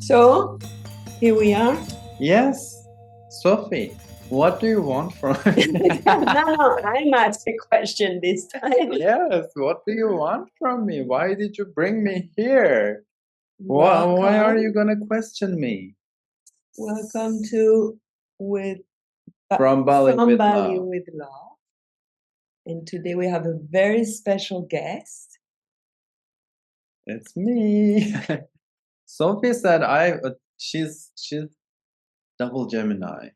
So here we are. Yes, Sophie, what do you want from No, I'm asked a question this time. Yes, what do you want from me? Why did you bring me here? Why are you gonna question me? Welcome to with From Bali with Bali Love. with Love. And today we have a very special guest. It's me. Sophie said she's double Gemini.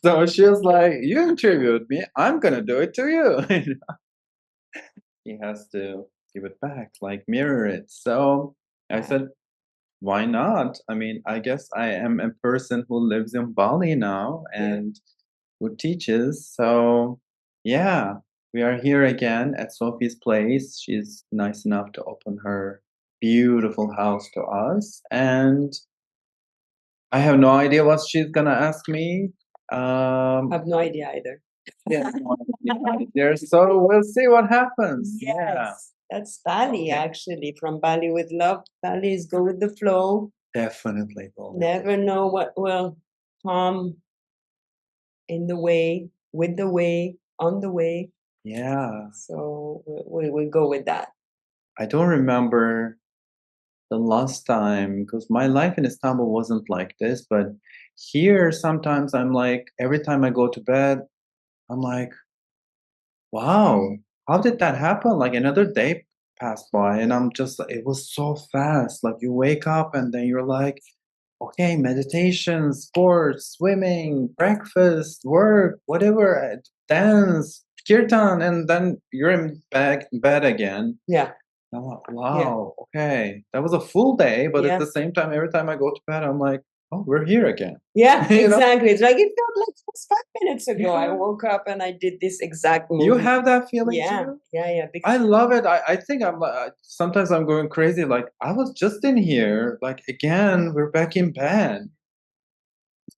So she was like, you interviewed me, I'm gonna do it to you. He has to give it back, like mirror it. So I said, why not? I mean, I guess I am a person who lives in Bali now and who teaches. So yeah, we are here again at Sophie's place. She's nice enough to open her beautiful house to us. And I have no idea what she's gonna ask me. I have no idea either. Yeah, there. So we'll see what happens. Yes, Yeah, that's Bali actually. From Bali with Love. Bali is go with the flow. definitely. Never know what will come in the way, with the way, on the way. Yeah, So we go with that. I don't remember the last time because my life in Istanbul wasn't like this, but here sometimes I'm like, every time I go to bed, I'm like, wow, how did that happen? Like another day passed by, and I'm just, it was so fast. Like you wake up and then you're like, okay, meditation, sports, swimming, breakfast, work, whatever, dance, kirtan, and then you're in bed again. Yeah. I'm like, wow, okay. That was a full day, but at the same time, every time I go to bed, I'm like, oh, we're here again. Yeah, You know? exactly. It's like it felt like just 5 minutes ago. I woke up and I did this exact movie. You have that feeling Yeah, too? yeah. I love it. I think I'm like, sometimes I'm going crazy. Like, I was just in here. Like, again, we're back in bed.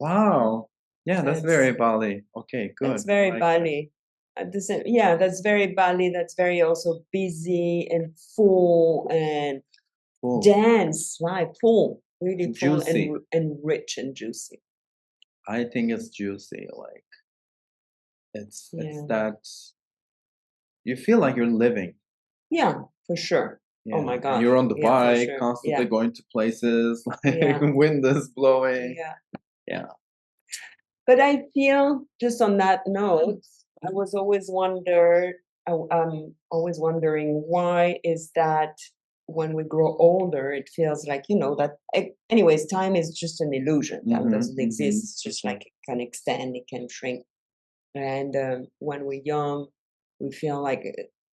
Wow. Yeah, that's very Bali. Okay, good. That's very Bali. At the same, yeah, that's very Bali. That's very also busy and full and Full. dense, right? Full, really full Juicy. and rich and juicy. I think it's juicy. Like, it's that you feel like you're living. Yeah, for sure. Yeah. Oh my And God. you're on the Yeah, for bike, sure. constantly Yeah. going to places, like Yeah. wind is blowing. Yeah. Yeah. But I feel just on that note, I was always I'm always wondering why is that when we grow older, it feels like, that anyways, time is just an illusion. Time doesn't exist. It's just like it can extend, it can shrink. And when we're young, we feel like,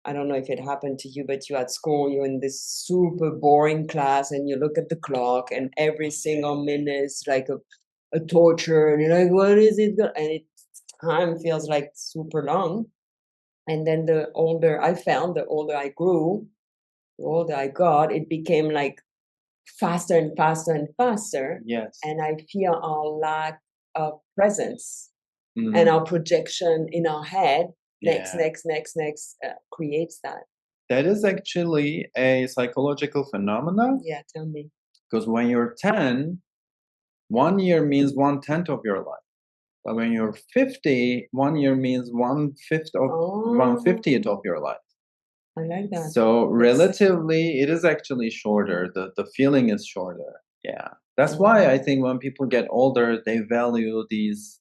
I don't know if it happened to you, but you're at school, you're in this super boring class and you look at the clock and every single minute is like a torture. And you're like, what is it? And time feels like super long. And then the older I grew, the older I got, it became like faster and faster and faster. Yes. And I feel our lack of presence and our projection in our head next creates that. That is actually a psychological phenomenon. Yeah, tell me. Because when you're 10, 1 year means 1/10 of your life. But when you're 50, 1 year means 1/5 of 1/50th of your life. I like that. So relatively, it is actually shorter. The feeling is shorter. Yeah. That's why I think when people get older, they value these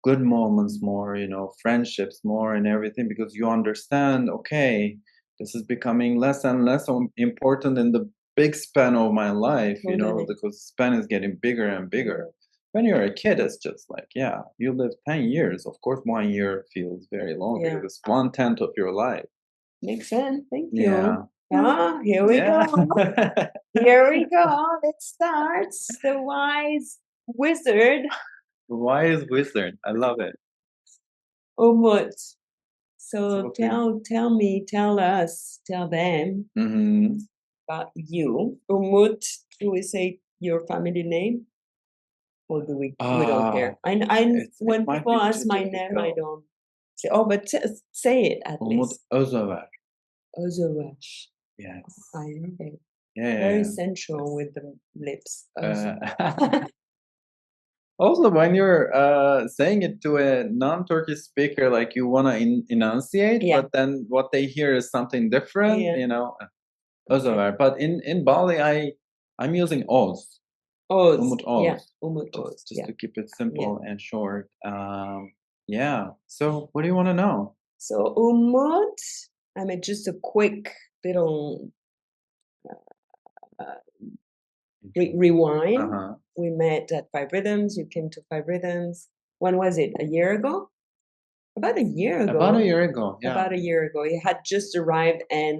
good moments more, friendships more and everything, because you understand, okay, this is becoming less and less important in the big span of my life, because the span is getting bigger and bigger. When you're a kid, it's just like, yeah, you live 10 years. Of course, 1 year feels very long because it's 1/10 of your life. Makes sense. Thank you. Yeah. Ah, here we go. Here we go. Let's start. The wise wizard. The wise wizard. I love it. Umut. So tell us, tell them about you. Umut, do we say your family name? Or do we don't care? When people ask my name, I don't say, but say it at Umut least. Özaver. Özaver. Yes. I love it. Very Yeah, sensual yes. with the lips also. Uh, also, when you're saying it to a non-Turkish speaker, like you want to enunciate, Yeah. but then what they hear is something different, Yeah. Also, Okay. but in Bali, I'm using Oz, Oz. Umut Yeah. Oz, Umut Oz. just Yeah. to keep it Yeah. simple and short. Yeah. So, what do you want to know? So Umut, I mean, just a quick little uh, Uh rewind. huh. We met at Five Rhythms. You came to Five Rhythms. When was it? A year ago? About a year About a ago. year ago, yeah. About a year ago. He had just arrived, and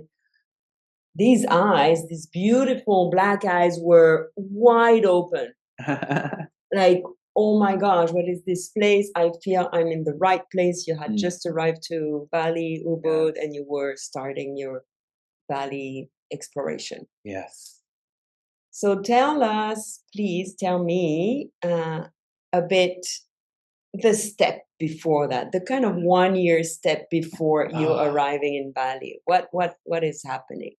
these eyes, these beautiful black eyes, were wide open. Like, oh my gosh, what is this place? I feel I'm in the right place. You had just arrived to Bali, Ubud, Yes. and you were starting your Bali exploration. Yes. So tell us, please tell me a bit the step before that, the kind of 1 year step before you Ah, arriving in Bali. What is happening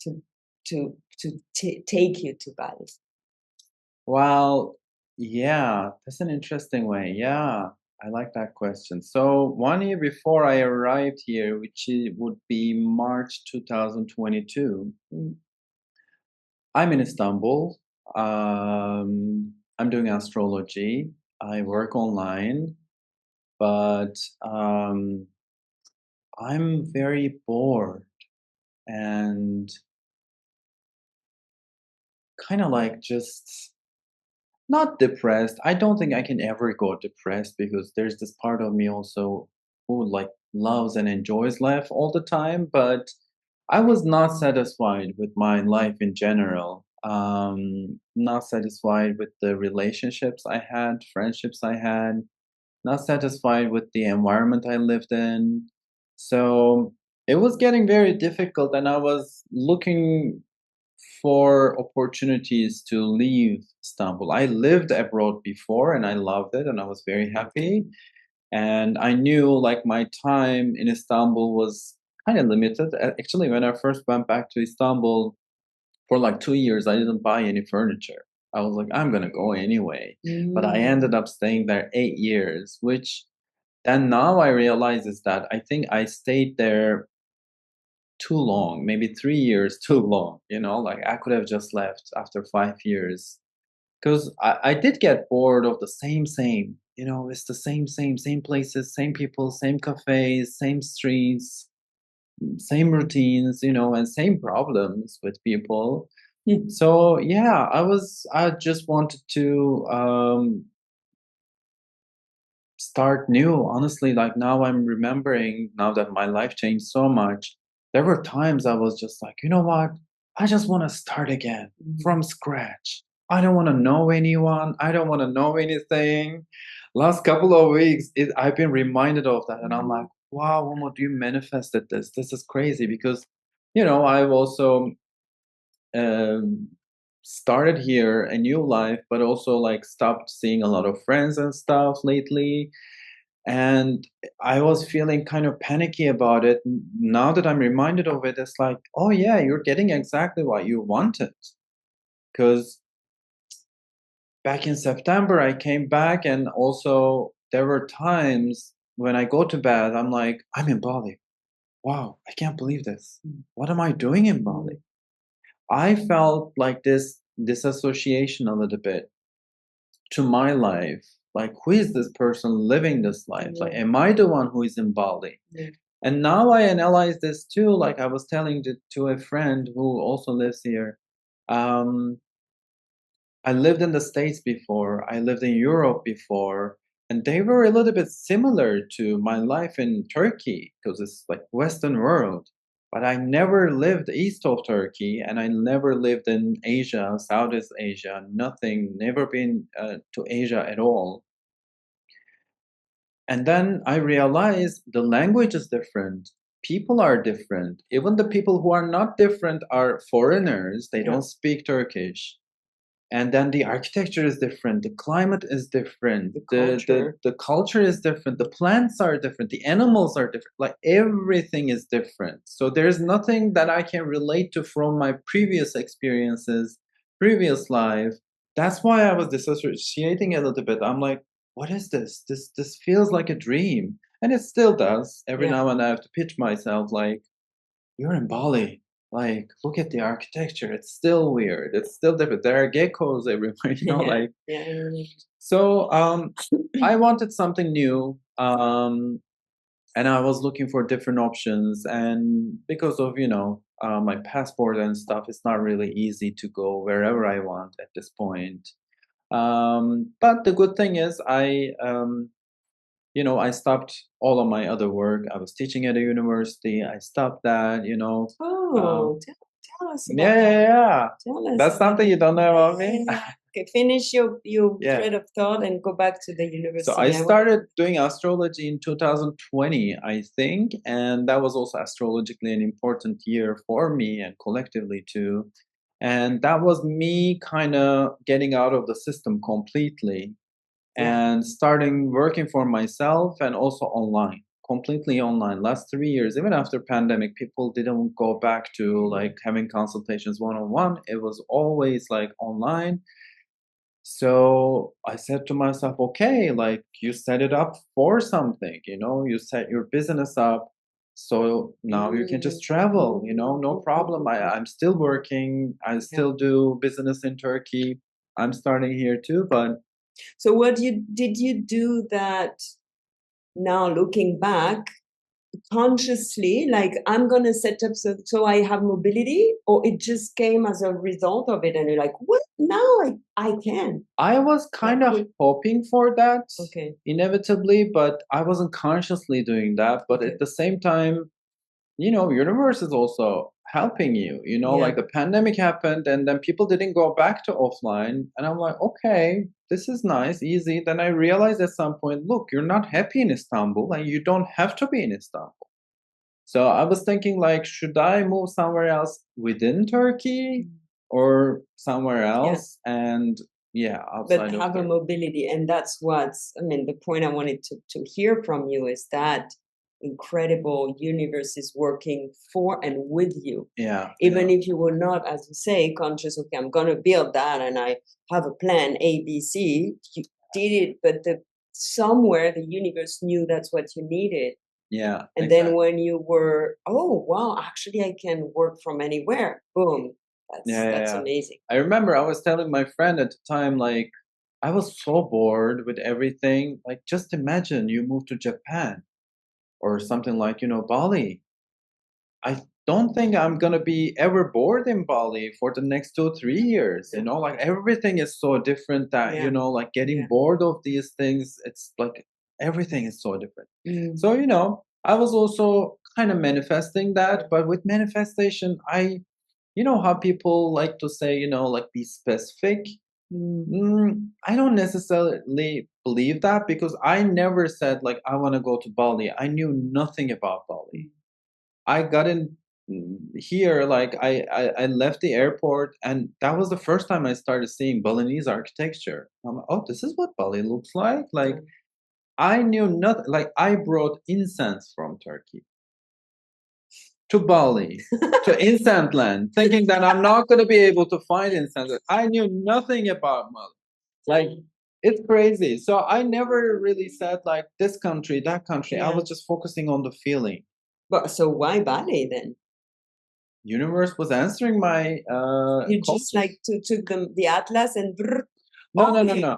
to take you to Bali? well, yeah, that's an interesting way. Yeah, I like that question. So, 1 year before I arrived here, would be March 2022, Mm. I'm in Istanbul. I'm doing astrology. I work online, but um, I'm very bored and kind of like just not depressed. I don't think I can ever go depressed because there's this part of me also who like loves and enjoys life all the time, but I was not satisfied with my life in general. Not satisfied with the relationships I had, friendships I had, not satisfied with the environment I lived in. So it was getting very difficult, and I was looking for opportunities to leave Istanbul. I lived abroad before and I loved it and I was very happy. And I knew like my time in Istanbul was kind of limited. Actually, when I first went back to Istanbul for like 2 years, I didn't buy any furniture. I was like, I'm gonna go anyway. But I ended Mm. up staying there 8 years, which then now I realize is that I think I stayed there too long, maybe 3 years too long, like I could have just left after 5 years. Because I did get bored of the same, it's the same places, same people, same cafes, same streets, same routines, and same problems with people. So yeah, I just wanted to start new. Honestly, like now I'm remembering now that my life changed so much. There were times I was just like, you know what? I just want to start again from scratch. I don't want to know anyone. I don't want to know anything. Last couple of weeks, I've been reminded of that. And I'm like, wow, Momo, you manifested this. This is crazy because, I've also um, started here a new life, but also like stopped seeing a lot of friends and stuff lately, and I was feeling kind of panicky about it. Now that I'm reminded of it, it's like, oh yeah, you're getting exactly what you wanted. Because back in September, I came back, and also there were times when I go to bed, I'm like, I'm in Bali. Wow, I can't believe this. What am I doing in Bali? I felt like this disassociation a little bit to my life. Like, who is this person living this life? Like, am I the one who is in Bali? Yeah. And now I analyze this too. Like I was telling to a friend who also lives here. Um, I lived in the States before, I lived in Europe before, and they were a little bit similar to my life in Turkey because it's like Western world. But I never lived east of Turkey and I never lived in Asia, Southeast Asia, nothing, never been to Asia at all. And then I realized the language is different. People are different. Even the people who are not different are foreigners. They Yeah. don't speak Turkish. and then the architecture is different, the climate is different, The the culture. the culture is different, the plants are different, the animals are different, like everything is different. So there's nothing that I can relate to from my previous experiences, previous life. That's why I was dissociating a little bit. I'm like, what is this? This feels like a dream. And it still does. Every Yeah. now and then I have to pitch myself like, you're in Bali. Like, look at the architecture. It's still weird. It's still different. There are geckos everywhere, Yeah. like. Yeah. So I wanted something new. And I was looking for different options. And because of, my passport and stuff, it's not really easy to go wherever I want at this point. But the good thing is I stopped all of my other work. I was teaching at a university. I stopped that. Um, Oh, tell us yeah, about yeah, that. yeah. Tell us That's about something you don't know yeah, about yeah, me? yeah. Okay, finish your Yeah. thread of thought and go back to the So I university. I want started doing astrology in 2020, I think, and that was also astrologically an important year for me and collectively too. And that was me kind of getting out of the system completely yeah. and starting working for myself and also online, completely online. Last 3 years, even after pandemic, people didn't go back to Mm. like having consultations one on one. It was always like online. So I said to myself, okay, like you set it up for something, you set your business up. So now you can just Mm. travel, Mm, no mm, mm, problem. mm, mm. I'm still working. I Yeah. still do business in Turkey. I'm starting here too, but So what did you do that now looking back consciously, like I'm gonna set up so I have mobility, or it just came as a result of it and you're like, what now I can. I was That kind of could hoping for that okay. inevitably, but I wasn't consciously doing that. But Okay. at the same time, universe is also helping you. Yeah. Like the pandemic happened and then people didn't go back to offline. And I'm like, okay, this is nice, easy. Then I realized at some point, look, you're not happy in Istanbul and you don't have to be in Istanbul. So I was thinking like, should I move somewhere else within Turkey Mm. or somewhere Yeah. else? And yeah, But outside of have a Turkey. mobility. And that's what's, I mean, the point I wanted to hear from you is that incredible universe is working for and with you. Yeah, Even yeah, if you were not, as you say, conscious, okay, I'm going to build that and I have a plan A, B, C, you did it, but somewhere the universe knew that's what you needed. yeah, And then exactly. when you were, oh, wow, actually I can work from anywhere, boom, Yeah, yeah, that's yeah. amazing. I remember I was telling my friend at the time, like, I was so bored with everything. Like, just imagine you move to Japan or something like, Bali. I don't think I'm gonna be ever bored in Bali for the next 2, 3 years. Yeah, Like everything is so different that, yeah, like getting yeah. bored of these things, it's like everything is so different. Mm, So, I was also kind of manifesting that, yeah. but with manifestation, you know how people like to say, like be specific. Mm, I don't necessarily believe that because I never said like I want to go to Bali. I knew nothing about Bali. mm. I got in here, like I left the airport, and that was the first time I started seeing Balinese architecture. I'm like, oh, this is what Bali looks like. Like Yeah. I knew nothing. Like I brought incense from Turkey to Bali, to incense land, thinking that I'm not going to be able to find incense. I knew nothing about Bali. Like it's crazy. So I never really said like this country, that country. I Yeah. was just focusing on the feeling. But so why Bali then? Universe was answering my You just calls. like took the atlas and brrr, No, no, no, okay. no.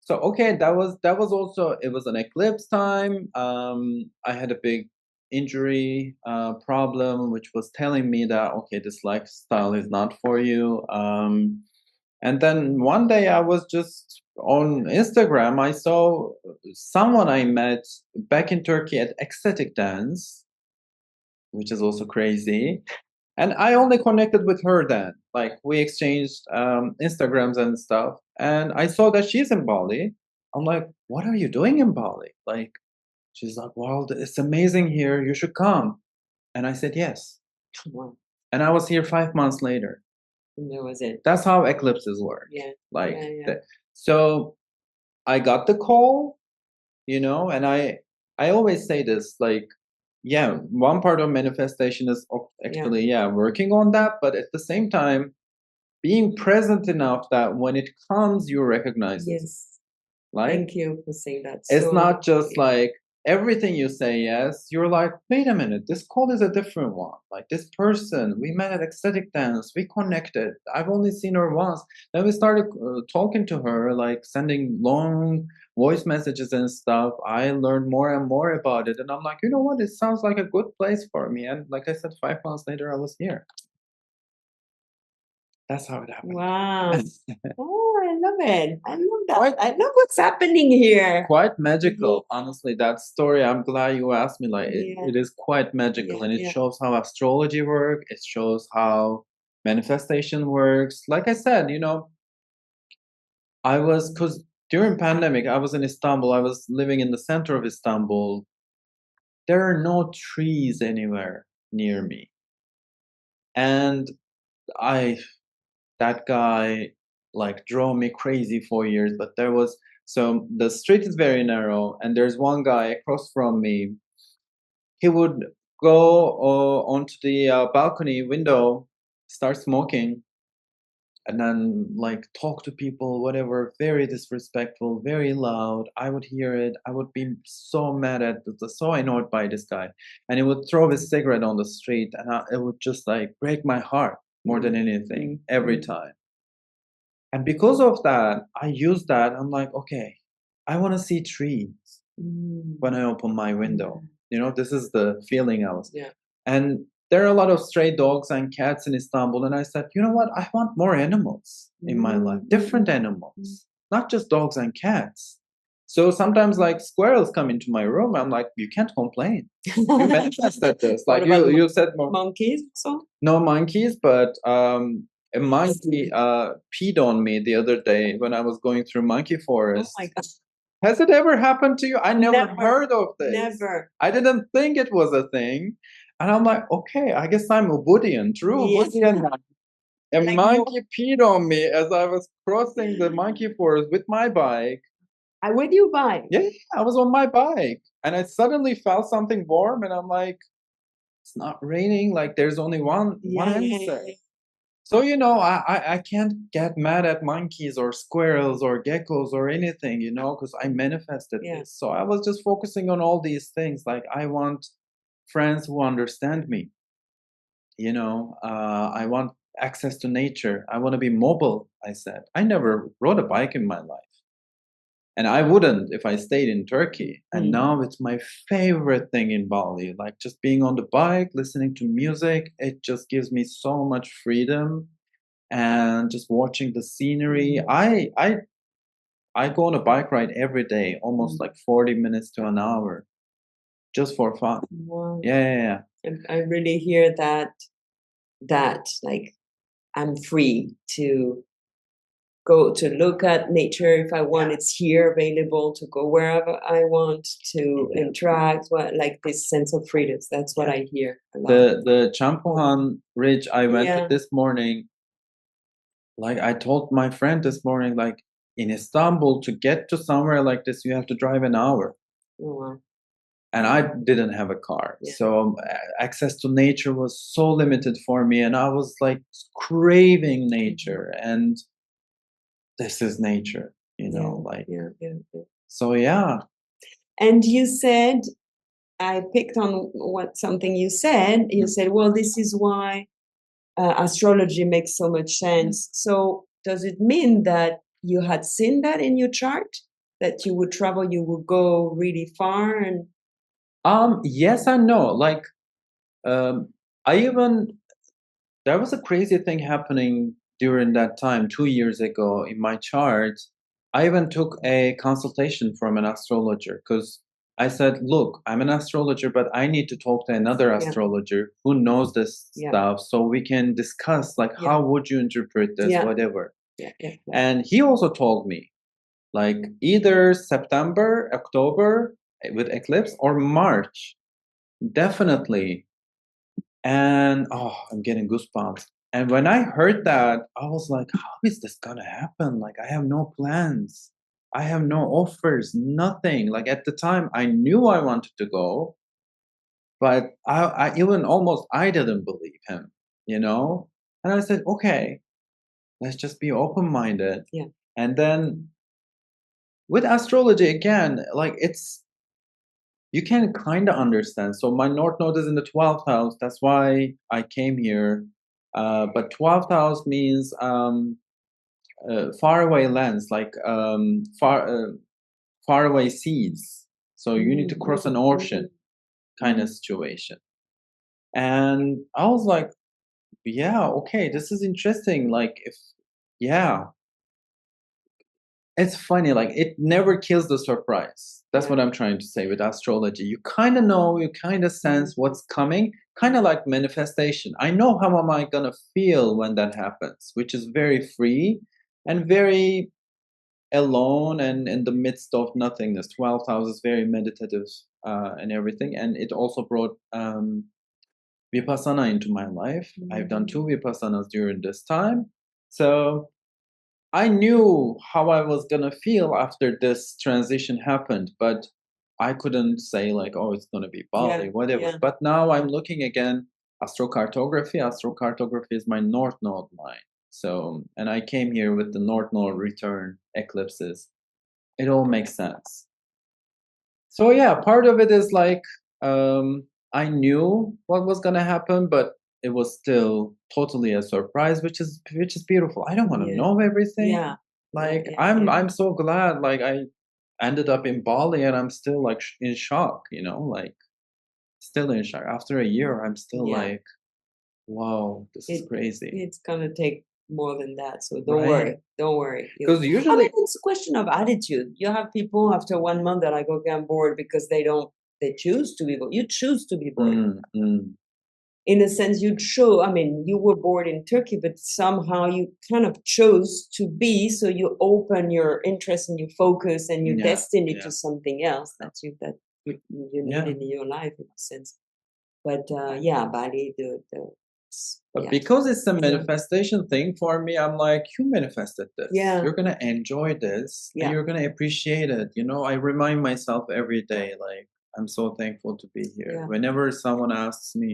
So okay, that was also it was an eclipse time. I had a big injury problem, which was telling me that okay, this lifestyle is not for you. And then one day I was just on Instagram. I saw someone I met back in Turkey at ecstatic dance, which is also crazy. And I only connected with her then. Like we exchanged Instagrams and stuff. And I saw that she's in Bali. I'm like, what are you doing in Bali? Like, she's like, well, it's amazing here. You should come. And I said yes. Wow. And I was here 5 months later. And that was it. That's how eclipses work. Yeah. Like Yeah, yeah. so I got the call, and I always say this, like, yeah, one part of manifestation is actually, working on that, but at the same time, being present enough that when it comes, you recognize it. Yes. Like, Thank you for saying that. it's So, not just like everything you say yes, you're like, wait a minute, this call is a different one. Like this person, we met at ecstatic dance, we connected. I've only seen her once. Then we started talking to her, like sending long voice messages and stuff. I learned more and more about it. And I'm like, you know what? It sounds like a good place for me. And like I said, 5 months later, I was here. That's how it happened. wow. Oh, I love it. I love that. I love what's happening here. Quite magical, honestly. That story, I'm glad you asked me. Like, Yeah. it is quite magical, and it Yeah. shows how astrology works. It shows how manifestation works. Like I said, because during pandemic, I was in Istanbul. I was living in the center of Istanbul. There are no trees anywhere near me, and I that guy like drove me crazy for years. But so the street is very narrow, and there's one guy across from me. He would go onto the balcony window, start smoking, and then like talk to people, whatever, very disrespectful, very loud. I would hear it. I would be so mad so annoyed by this guy. And he would throw his cigarette on the street, and it would just like break my heart more than anything every time. And because of that, I use that. I'm like, okay, I want to see trees when I open my window. This is the feeling I was. Yeah. And there are a lot of stray dogs and cats in Istanbul. And I said, you know what? I want more animals in my life, different animals, not just dogs and cats. So sometimes like squirrels come into my room. I'm like, you can't complain. You manifested this. Like you said more. Monkeys also? No monkeys, but a monkey peed on me the other day when I was going through monkey forest. Oh my God. Has it ever happened to you? I never heard of this. Never. I didn't think it was a thing. And I'm like, okay, I guess I'm Ubudian, true Ubudian. A monkey peed on me as I was crossing the monkey forest with my bike. With your bike? Yeah, I was on my bike. And I suddenly felt something warm, and I'm like, it's not raining. Like there's only one answer. So I can't get mad at monkeys or squirrels or geckos or anything, because I manifested this. So I was just focusing on all these things. Like I want friends who understand me. I want access to nature. I want to be mobile. I said I never rode a bike in my life. And I wouldn't if I stayed in Turkey. And now it's my favorite thing in Bali. Like just being on the bike, listening to music, it just gives me so much freedom. And just watching the scenery. I go on a bike ride every day, almost like 40 minutes to an hour, just for fun. Wow. Yeah. I really hear that like I'm free to go to look at nature if I want. It's here available to go wherever I want to interact. Like this sense of freedom. That's what I hear a lot. The Champuhan Ridge I went to this morning. Like I told my friend this morning, like in Istanbul, to get to somewhere like this, you have to drive an hour. Oh, wow. And I didn't have a car. So access to nature was so limited for me. And I was like craving nature. And this is nature, So yeah. And you said, I picked on something you said. You said, well, this is why astrology makes so much sense. So does it mean that you had seen that in your chart, that you would travel, you would go really far? And yes and no. Like there was a crazy thing happening during that time 2 years ago in my chart. I even took a consultation from an astrologer because I said, look, I'm an astrologer, but I need to talk to another astrologer who knows this stuff so we can discuss like how would you interpret this, whatever. And he also told me like either September, October with eclipse or March, definitely. And I'm getting goosebumps. And when I heard that, I was like, how is this gonna happen? Like, I have no plans. I have no offers, nothing. Like at the time, I knew I wanted to go, but I even almost I didn't believe him, you know? And I said, okay, let's just be open-minded. Yeah. And then with astrology again, like it's you can kind of understand. So my North Node is in the 12th house. That's why I came here. But 12th house means far away lands, like far away seas. So you need to cross an ocean kind of situation. And I was like, yeah, okay, this is interesting. Like, if, yeah, it's funny. Like, it never kills the surprise. That's what Yeah. I'm trying to say with astrology. You kind of know, you kind of sense what's coming, kind of like manifestation. I know how am I going to feel when that happens, which is very free and very alone and in the midst of nothingness. 12th house is very meditative and everything. And it also brought Vipassana into my life. I've done 2 Vipassanas during this time. So I knew how I was gonna feel after this transition happened, but I couldn't say like, oh, it's gonna be Yeah. Bali, whatever. Yeah. But now I'm looking again, astrocartography. Astrocartography is my North Node line. So, and I came here with the North Node return eclipses. It all makes sense. So yeah, part of it is like I knew what was gonna happen, but it was still totally a surprise, which is beautiful. I don't want to Yeah. know everything. Yeah. Yeah. Like Yeah. I'm Yeah. I'm so glad. Like I ended up in Bali, and I'm still like in shock. Like still in shock after a year. I'm still Yeah. like, whoa, this is It crazy, it's gonna take more than that, so don't right? worry, don't worry. Because I mean, usually, it's a question of attitude. You have people after 1 month that are like, okay, I'm bored because they choose to be bored. You choose to be bored. mm, mm, In a sense, I mean, you were born in Turkey, but somehow you kind of chose to be, so you open your interest and your focus and your yeah, destiny yeah, to something else you need yeah. in your life in a sense. But yeah, Bali, But yeah, because it's a yeah, manifestation thing for me, I'm like, you manifested this. yeah, You're gonna enjoy this and yeah, you're gonna appreciate it. I remind myself every day, like, I'm so thankful to be here. yeah, Whenever someone asks me,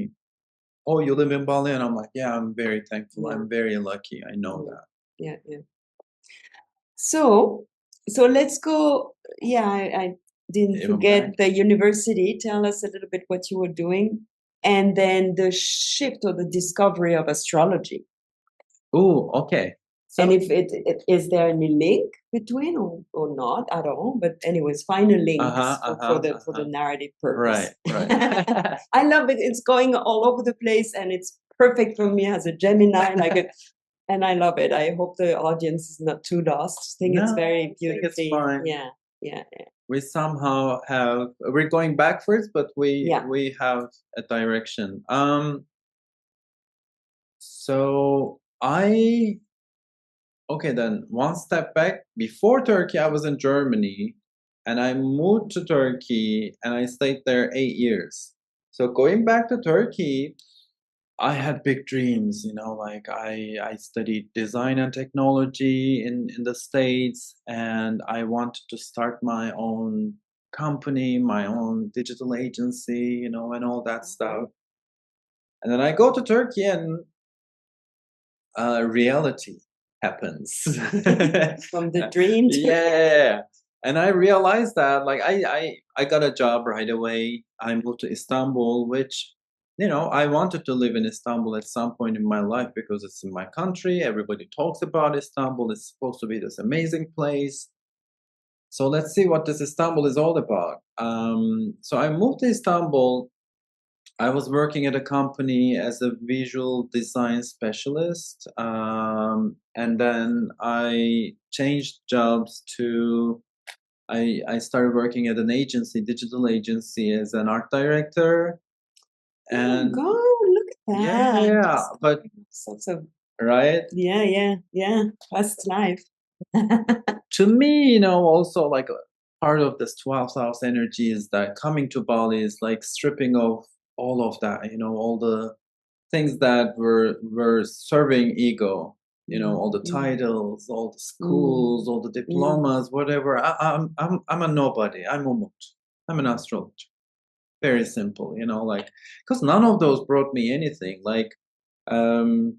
oh, you live in Bali? And I'm like, yeah, I'm very thankful. yeah, I'm very lucky. I know yeah, that. yeah, yeah. So, so let's go. Yeah, I didn't Even back. forget the university. Tell us a little bit what you were doing, and then the shift or the discovery of astrology. Oh, okay. And So, if it is there any link between or not at all? But anyways, find a link uh-huh, uh-huh, for the uh-huh. narrative Right, purpose. right. I love it. It's going all over the place, and it's perfect for me as a Gemini. Like it, and I love it. I hope the audience is not too lost. I think it's No, I very think it's beautifully. fine. Yeah, yeah, yeah, We somehow have we're going backwards, but we yeah. we have a direction. So I okay, then one step back. Before Turkey, I was in Germany, and I moved to Turkey, and I stayed there 8 years. So going back to Turkey, I had big dreams. Like I studied design and technology in the States, and I wanted to start my own company, my own digital agency, and all that stuff. And then I go to Turkey, and reality happens. From the dream to Yeah. And I realized that like I got a job right away. I moved to Istanbul, which I wanted to live in Istanbul at some point in my life because it's in my country. Everybody talks about Istanbul. It's supposed to be this amazing place. So let's see what this Istanbul is all about. So I moved to Istanbul. I was working at a company as a visual design specialist, and then I changed jobs to. I started working at an agency, digital agency, as an art director, oh my and God, look at that. yeah, but Such a right yeah, yeah, yeah. Past life. to me, also like part of this 12th house energy is that coming to Bali is like stripping off all of that, all the things that were serving ego. You know, all the mm, titles, all the mm, schools, all the mm. diplomas, whatever. I'm a nobody. I'm Umut. I'm an astrologer. Very simple, you know, like because none of those brought me anything. Like, um,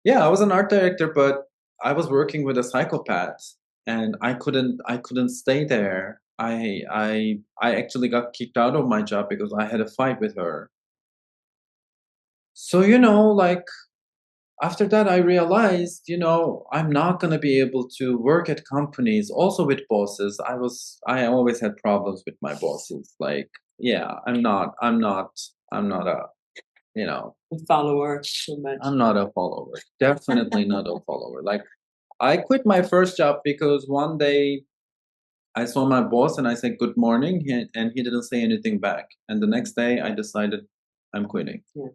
yeah, I was an art director, but I was working with a psychopath, and I couldn't stay there. I actually got kicked out of my job because I had a fight with her. So, like after that, I realized, I'm not going to be able to work at companies, also with bosses. I always had problems with my bosses. Like, yeah, I'm not a, you know, A follower so much. I'm not a follower. Definitely not a follower. Like, I quit my first job because one day I saw my boss and I said good morning, and he didn't say anything back. And the next day I decided I'm quitting. Yeah.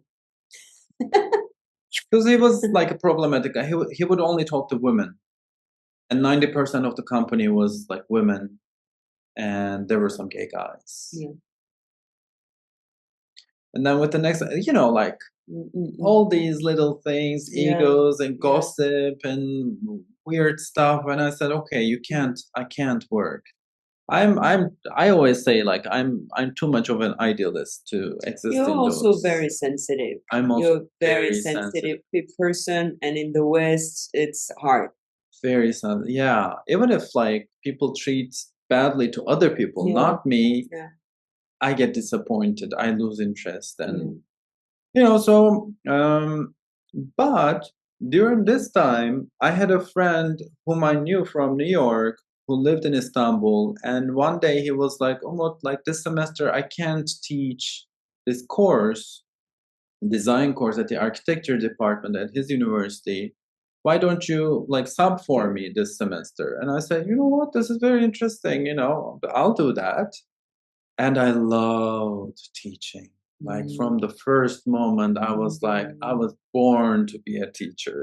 Because he was like a problematic guy. He would only talk to women. And 90% of the company was like women, and there were some gay guys. Yeah. And then with the next, like Mm, mm, mm. all these little things, Yeah. egos and Yeah. gossip and weird stuff. And I said, okay, I can't work. I always say like I'm too much of an idealist to exist You're in also those. very sensitive. I'm also You're very very sensitive sensitive. person, and in the West, it's hard. Very sensitive. Yeah. Even if like people treat badly to other people, Yeah. not me, Yeah. I get disappointed. I lose interest. Yeah. And but during this time, I had a friend whom I knew from New York who lived in Istanbul. And one day he was like, Umut, like this semester, I can't teach this course, design course at the architecture department at his university. Why don't you like sub for me this semester? And I said, you know what? This is very interesting. I'll do that. And I loved teaching. Like from Mm. the first moment, I was like, I Mm. was born to be a teacher.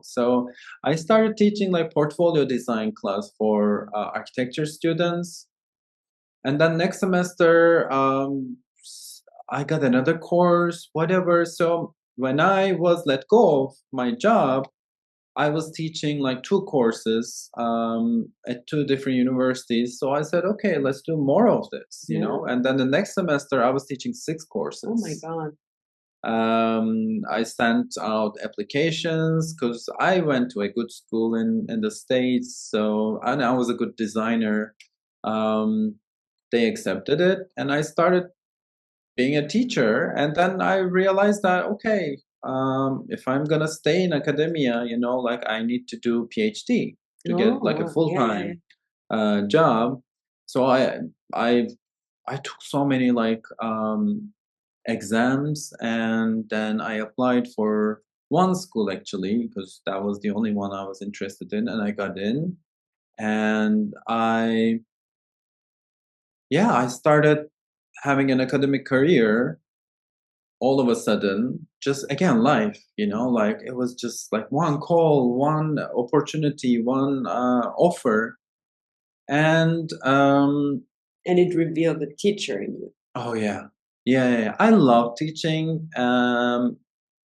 So I started teaching like portfolio design class for architecture students. And then next semester, I got another course, whatever. So when I was let go of my job, I was teaching like two courses at two different universities. So I said, okay, let's do more of this. Yeah. And then the next semester, I was teaching six Oh my courses. God. I sent out applications because I went to a good school in the States. And I was a good designer. Um, they accepted it, and I started being a teacher. And then I realized that, okay, if I'm gonna stay in academia, like I need to do PhD to Oh, get like a wow. Yeah, yeah, yeah. full-time job. So I I took so many like exams, and then I applied for one school actually because that was the only one I was interested in, and I got in. And I started having an academic career all of a sudden. Just again life, like it was just like one call, one opportunity, one offer. And And it revealed the teacher in you. oh yeah. Yeah, I love teaching.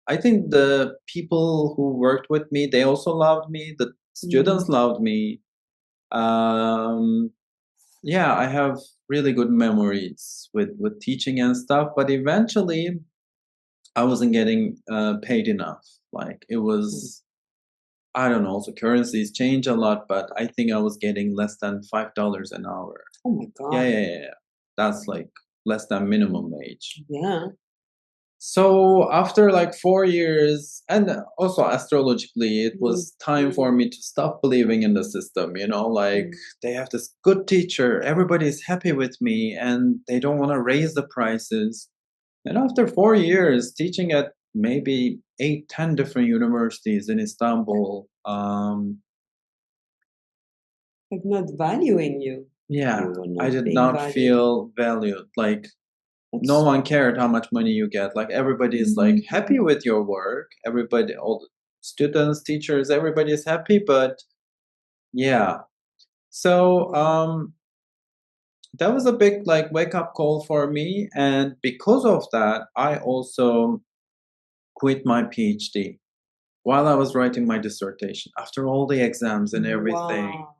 I think the people who worked with me, they also loved me. The students Mm. loved me. um yeah, I have really good memories with teaching and stuff, but eventually I wasn't getting paid enough. Like it Mm. was, I don't know. So currencies change a lot, but I think I was getting less than $5 an hour. Oh my Yeah, God. yeah, yeah, yeah. That's like less than minimum wage. Yeah. So after like 4 years, and also astrologically, it Mm. was time for Mm. me to stop believing in the system. Like Mm. they have this good teacher, everybody's happy with me, and they don't want to raise the prices. And after 4 years teaching at maybe 8, 10 different universities in Istanbul, Like not valuing you. yeah, You were I not did being not valued. feel valued. Like no That's one cared how much money you get. Like everybody is like happy with your work. Everybody, all the students, teachers, everybody is happy. But yeah, so that was a big like wake up call for me. And because of that, I also quit my PhD while I was writing my dissertation after all the exams and everything. Wow.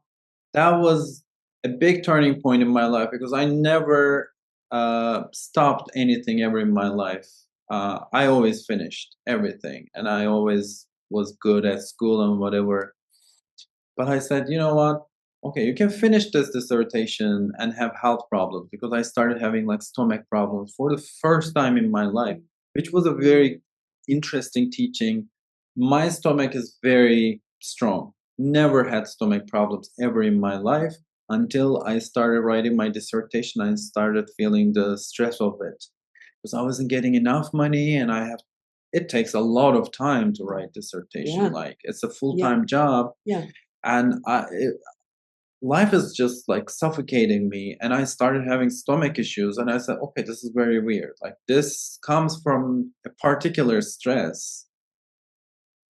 That was a big turning point in my life because I never stopped anything ever in my life. I always finished everything and I always was good at school and whatever. But I said, you know what? Okay, you can finish this dissertation and have health problems because I started having like stomach problems for the first time in my life, which was a very interesting teaching. My stomach is very strong. Never had stomach problems ever in my life until I started writing my dissertation. I started feeling the stress of it because I wasn't getting enough money and I have it takes a lot of time to write dissertation. Yeah. Like it's a Yeah. full-time job Yeah. and life is just like suffocating me and I started having stomach issues and I said okay, this is very weird, like this comes from a particular stress.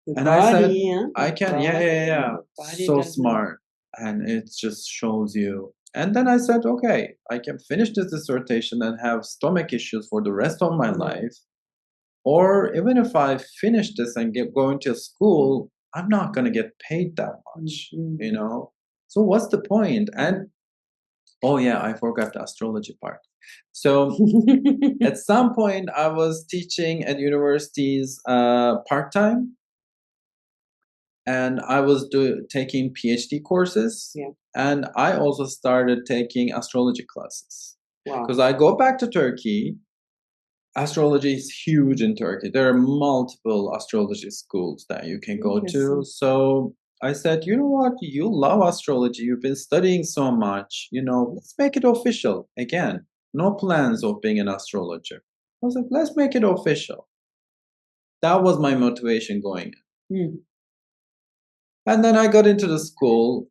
The And I said body, huh? I The can, yeah, body, yeah, yeah, the body so doesn't. smart, and it just shows you. And then I said okay, I can finish this dissertation and have stomach issues for the rest of my life, or even if I finish this and get going to school, I'm not going to get paid that much, you know? So what's the point? And oh yeah, I forgot the astrology part. So at some point, I was teaching at universities part time, and I was taking PhD courses, Yeah. and I also started taking astrology classes Wow. because I go back to Turkey. Astrology is huge in Turkey. There are multiple astrology schools that you can go to. So I said, you know what? You love astrology. You've been studying so much. You know, let's make it official. Again, no plans of being an astrologer. I was like, let's make it official. That was my motivation going in. Mm. And then I got into the school.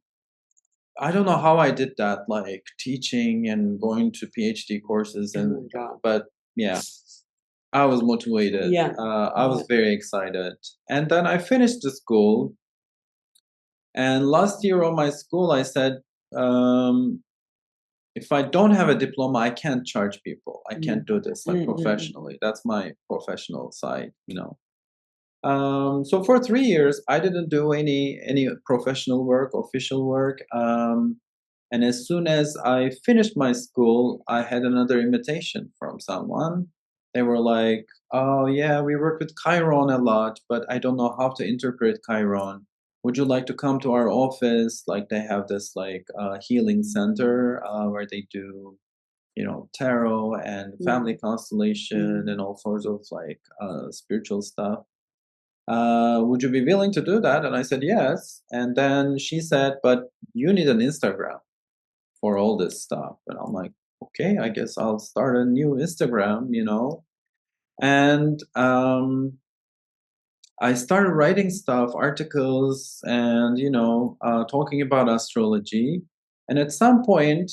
I don't know how I did that, like teaching and going to PhD courses, Oh and my God. but yeah, I was motivated. Yeah. I was very excited. And then I finished the school. And last year on my school, I said, um, if I don't have a diploma, I can't charge people. I can't do this like professionally. That's my professional side, you know. So for 3 years, I didn't do any professional work, official work. And as soon as I finished my school, I had another invitation from someone. They were like, "Oh yeah, we work with Chiron a lot, but I don't know how to interpret Chiron. Would you like to come to our office? Like they have this like healing center where they do, you know, tarot and family constellation and all sorts of like spiritual stuff. Would you be willing to do that?" And I said yes. And then she said, "But you need an Instagram for all this stuff." And I'm like, okay, I guess I'll start a new Instagram, you know. And I started writing stuff, articles, and you know, talking about astrology. And at some point,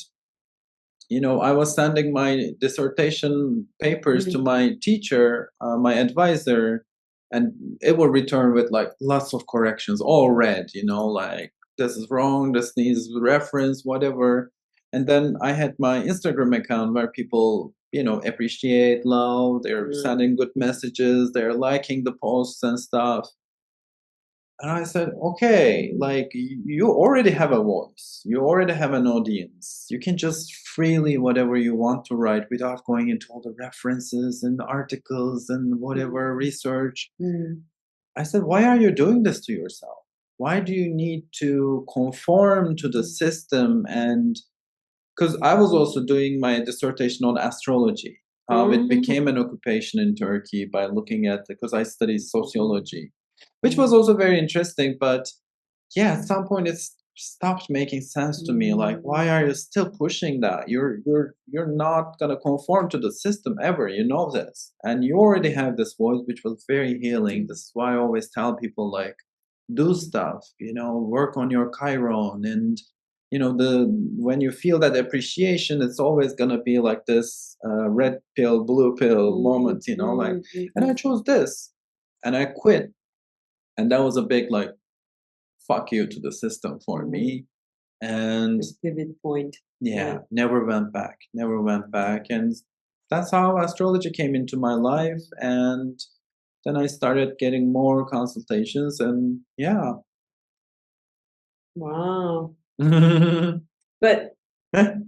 you know, I was sending my dissertation papers to my teacher, my advisor, and it would return with like lots of corrections, all red, you know, like this is wrong, this needs reference, whatever. And then I had my Instagram account where people, you know, appreciate, love, they're sending good messages, they're liking the posts and stuff. And I said, okay, like you already have a voice, you already have an audience. You can just freely whatever you want to write without going into all the references and articles and whatever research. I said, why are you doing this to yourself? Why do you need to conform to the system? And because I was also doing my dissertation on astrology. It became an occupation in Turkey by looking at, because I studied sociology, which was also very interesting. But yeah, at some point it's stopped making sense to me. Like, why are you still pushing that? You're not gonna conform to the system ever. You know this, and you already have this voice, which was very healing. This is why I always tell people like, do stuff. You know, work on your Chiron, and you know the when you feel that appreciation, it's always gonna be like this red pill, blue pill moment. You know, like, and I chose this, and I quit, and that was a big like fuck you to the system for me. And The pivot point. yeah, never went back, never went back. And that's how astrology came into my life. And Then I started getting more consultations, and yeah. Wow. But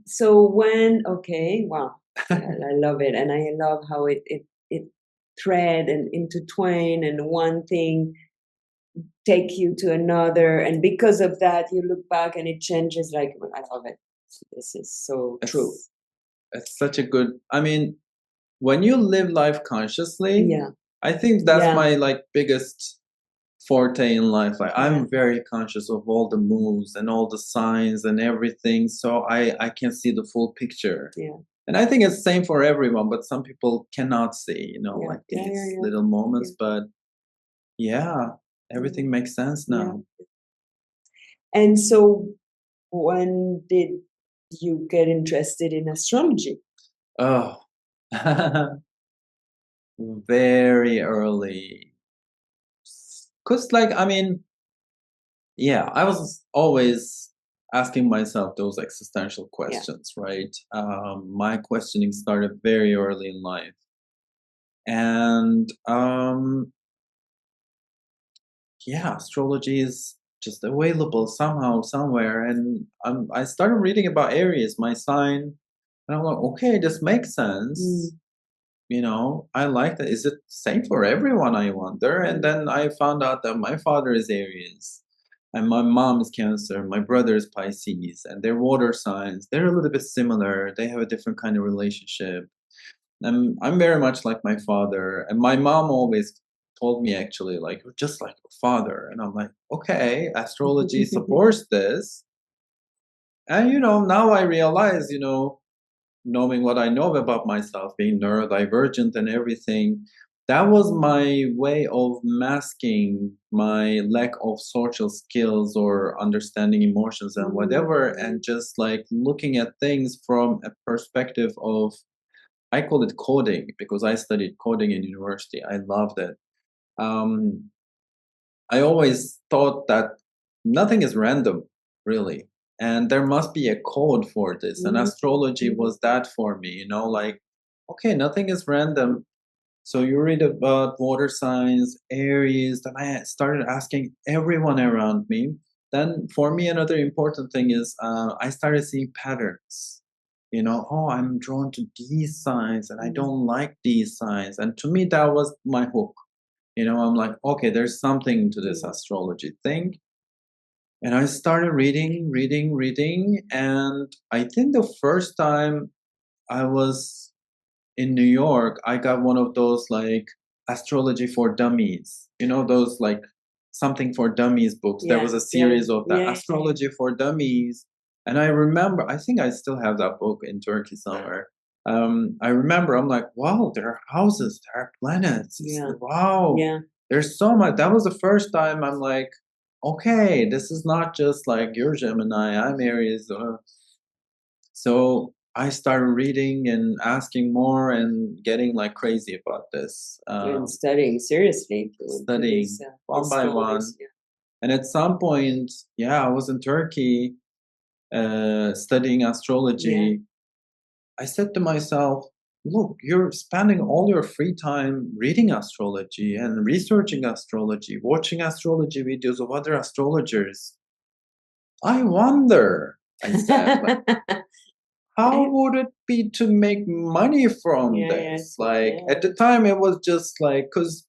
so okay, wow. I love it. And I love how it thread and intertwine and one thing take you to another. And because of that, you look back and it changes. Like, I love it. This is so true. It's such a good, I mean, when you live life consciously, Yeah. I think that's Yeah. my like biggest forte in life. Like Yeah. I'm very conscious of all the moves and all the signs and everything, so I can see the full picture. Yeah. And I think it's the same for everyone, but some people cannot see, Yeah. like Yeah. these Yeah. little moments. But yeah, everything makes sense Yeah. now. And so, when did you get interested in astrology? Oh, very early. Cause like I mean, yeah, I was always asking myself those existential Yeah. questions, right? My questioning started very early in life, and yeah, astrology is just available somehow, somewhere, and I started reading about Aries, my sign, and I'm like, okay, this makes sense. Mm. I like that. Is it same for everyone? I wonder. And then I found out that my father is Aries, and my mom is Cancer. My brother is Pisces, and they're water signs. They're a little bit similar. They have a different kind of relationship. I'm very much like my father, and my mom always told me actually like you're just like your father, and I'm like, okay, astrology supports this, and now I realize, knowing what I know about myself, being neurodivergent and everything, that was my way of masking my lack of social skills or understanding emotions and whatever, and just like looking at things from a perspective of, I call it coding because I studied coding in university. I loved it. Um, I always thought that nothing is random, really. And there must be a code for this. And Mhm. astrology was that for me, like, okay, nothing is random. So you read about water signs, Aries, then I started asking everyone around me. Then for me, another important thing is I started seeing patterns. Oh, I'm drawn to these signs and I don't like these signs. And to me, that was my hook. I'm like, okay, there's something to this astrology thing. And I started reading, reading, reading. And I think the first time I was in New York, I got one of those like astrology for dummies, those like something for dummies books. There Yeah. was a Yeah. series of that Yeah. astrology for dummies. And I remember, I think I still have that book in Turkey somewhere. I remember, I'm like, wow, there are houses, there are planets. Yeah. Wow, Yeah. there's so much. That was the first time I'm like, okay, this is not just like you're Gemini, I'm Aries. So I started reading and asking more and getting like crazy about this, And studying seriously to studying one these by one. scholars. Yeah. And at some point, yeah, I was in Turkey studying Yeah. astrology. I said to myself, look, you're spending all your free time reading astrology and researching astrology, watching astrology videos of other astrologers. I wonder, I said, like, how would it be to make money from Yeah. Yeah. this? Like Yeah. at the time, it was just like, because,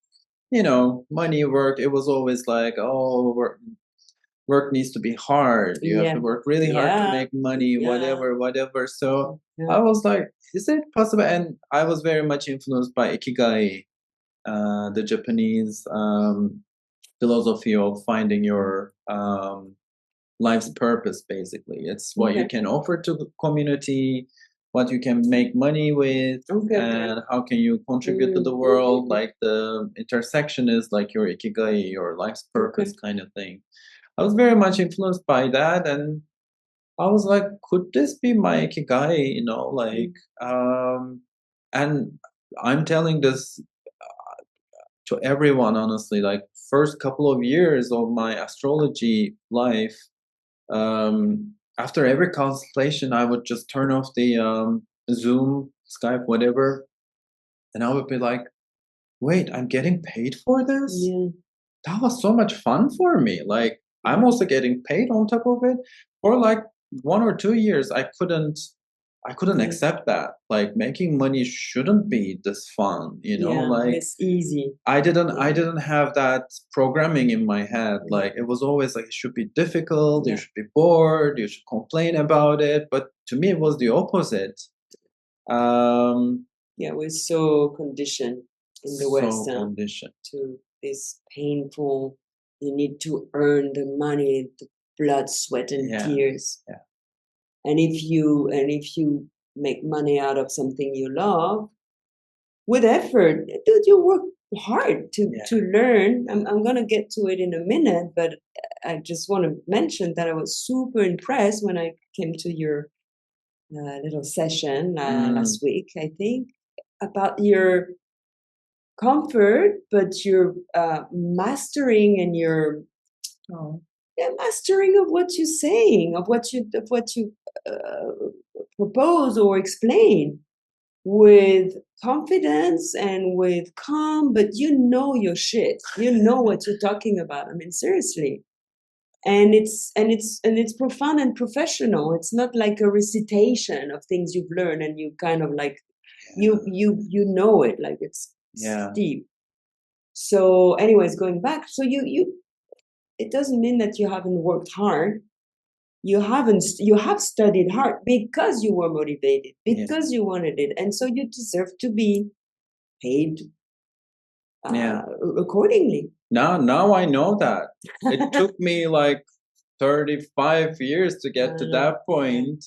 money, work, it was always like, oh, work needs to be hard. You have to Yeah. work really hard to Yeah. make money, Yeah. whatever, whatever. So Yeah. I was like, is it possible? And I was very much influenced by Ikigai, the Japanese philosophy of finding your life's purpose. Basically, it's what you Okay. can offer to the community, what you can make money with, Okay. Okay. and how can you contribute to the world. Like the intersection is like your ikigai, your life's purpose kind of thing. I was very much influenced by that, and I was like, could this be my ikigai? Like, and I'm telling this to everyone honestly. Like, first couple of years of my astrology life, after every consultation, I would just turn off the Zoom, Skype, whatever, and I would be like, wait, I'm getting paid for this? Yeah. That was so much fun for me. Like, I'm Yeah. also getting paid on top of it. For like 1 or 2 years, I couldn't Yeah. accept that. Like, making money shouldn't be this fun, Yeah. like It's easy. I didn't Yeah. I didn't have that programming in my head. Yeah. Like, it was always like it should be difficult, you Yeah. should be bored, you should complain about it. But to me it was the opposite. Um Yeah. We're so conditioned in the West so conditioned. to this painful, you need to earn the money, the blood, sweat, and Yeah. tears. Yeah. And if you make money out of something you love with effort, dude, you work hard to learn. I'm gonna get to it in a minute, but I just want to mention that I was super impressed when I came to your little session Mm, last week, I think, about your comfort, but your mastering and your oh, yeah, mastering of what you're saying, of what you uh, propose or explain with confidence and with calm, but you know your shit. You know what you're talking about. I mean, seriously. And it's profound and professional. It's not like a recitation of things you've learned and you kind of like you know it, like it's yeah. deep. So anyways, going back, so you it doesn't mean that you haven't worked hard. You have studied hard because you were motivated, Yeah. because you wanted it, and so you deserve to be paid Yeah. accordingly. Now I know that. It took me like 35 years to I get to know. that point.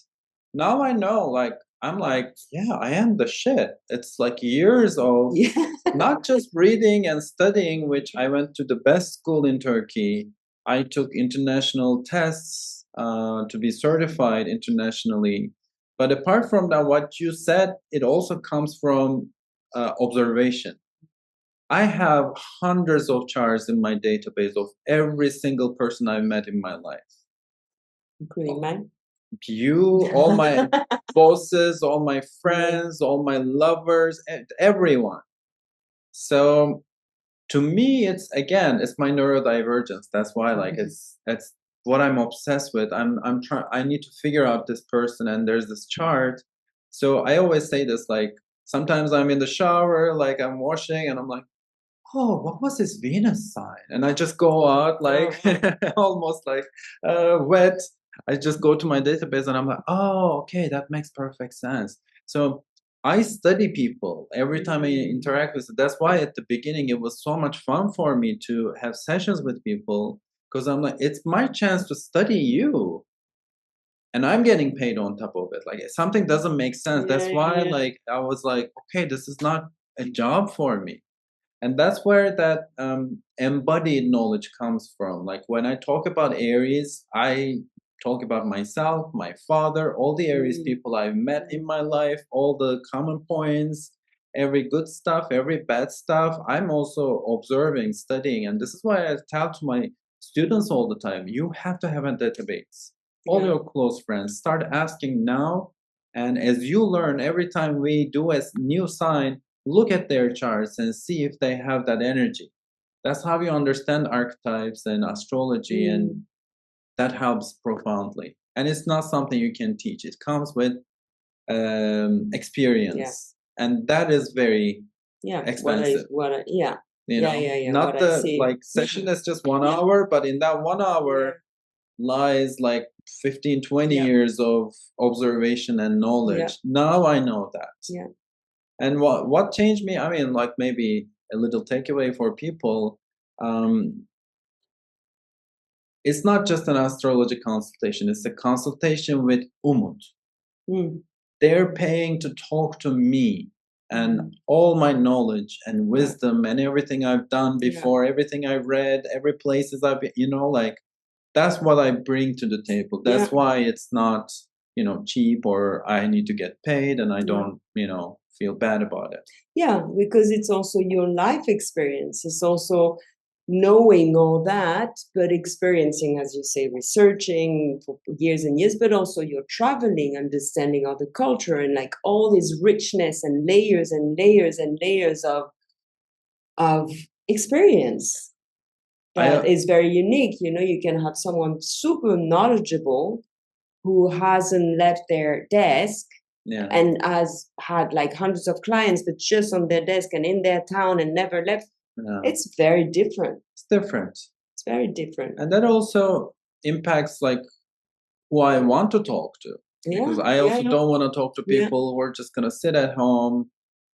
Now I know, like, I'm like, yeah, I am the shit. It's like years of Yeah. not just reading and studying, which I went to the best school in Turkey. I took international tests to be certified internationally. But apart from that, what you said, it also comes from observation. I have hundreds of charts in my database of every single person I've met in my life. Including mine. You, all my bosses, all my friends, all my lovers, and everyone. So to me, it's my neurodivergence. That's why, like, it's what I'm obsessed with. I'm trying. I need to figure out this person, and there's this chart. So I always say this, like, sometimes I'm in the shower, like I'm washing, and I'm like, oh, what was his Venus sign? And I just go out like almost like wet. I just go to my database and I'm like, oh, okay, that makes perfect sense. So I study people every time I interact with them. That's why at the beginning it was so much fun for me to have sessions with people because I'm like, it's my chance to study you. And I'm getting paid on top of it. Like something doesn't make sense. That's Yeah, why yeah. like I was like, okay, this is not a job for me, and that's where that embodied knowledge comes from. Like when I talk about Aries, I talk about myself, my father, all the Aries people I've met in my life, all the common points, every good stuff, every bad stuff. I'm also observing, studying, and this is why I tell to my students all the time, you have to have a database. All Yeah. your close friends start asking now, and as you learn every time we do a new sign, look at their charts and see if they have that energy. That's how you understand archetypes and astrology, and that helps profoundly. And it's not something you can teach, it comes with Yeah. experience. And that is very Yeah. expensive. Yeah. You Yeah, know, yeah, yeah. What not I the see. like session is just 1 hour, but in that one Yeah. hour lies like 15, 20 Yeah. years of observation and Yeah. knowledge. Now I know that. Yeah. And what changed me? I mean, like maybe a little takeaway for people. Um, it's not just an astrology consultation; it's a consultation with Umut. Mm. They're paying to talk to me and all my knowledge and Yeah. wisdom and everything I've done Yeah. before, everything I've read, every places I've been, like that's what I bring to the table. Yeah. That's why it's not, cheap or I need to get paid and I Yeah. don't, feel bad about it. Yeah, because it's also your life experience. It's also knowing all that, but experiencing, as you say, researching for years and years, but also you're traveling, understanding other culture and like all this richness and layers and layers and layers of of experience I that is very unique. You know, you can have someone super knowledgeable who hasn't left their desk yeah, and has had like hundreds of clients, but just on their desk and in their town and never left. yeah. It's very different. It's different. It's very different. And that also impacts like who I want to talk to. Because Yeah, I yeah, also yeah. don't want to talk to Yeah. people who are just gonna sit at home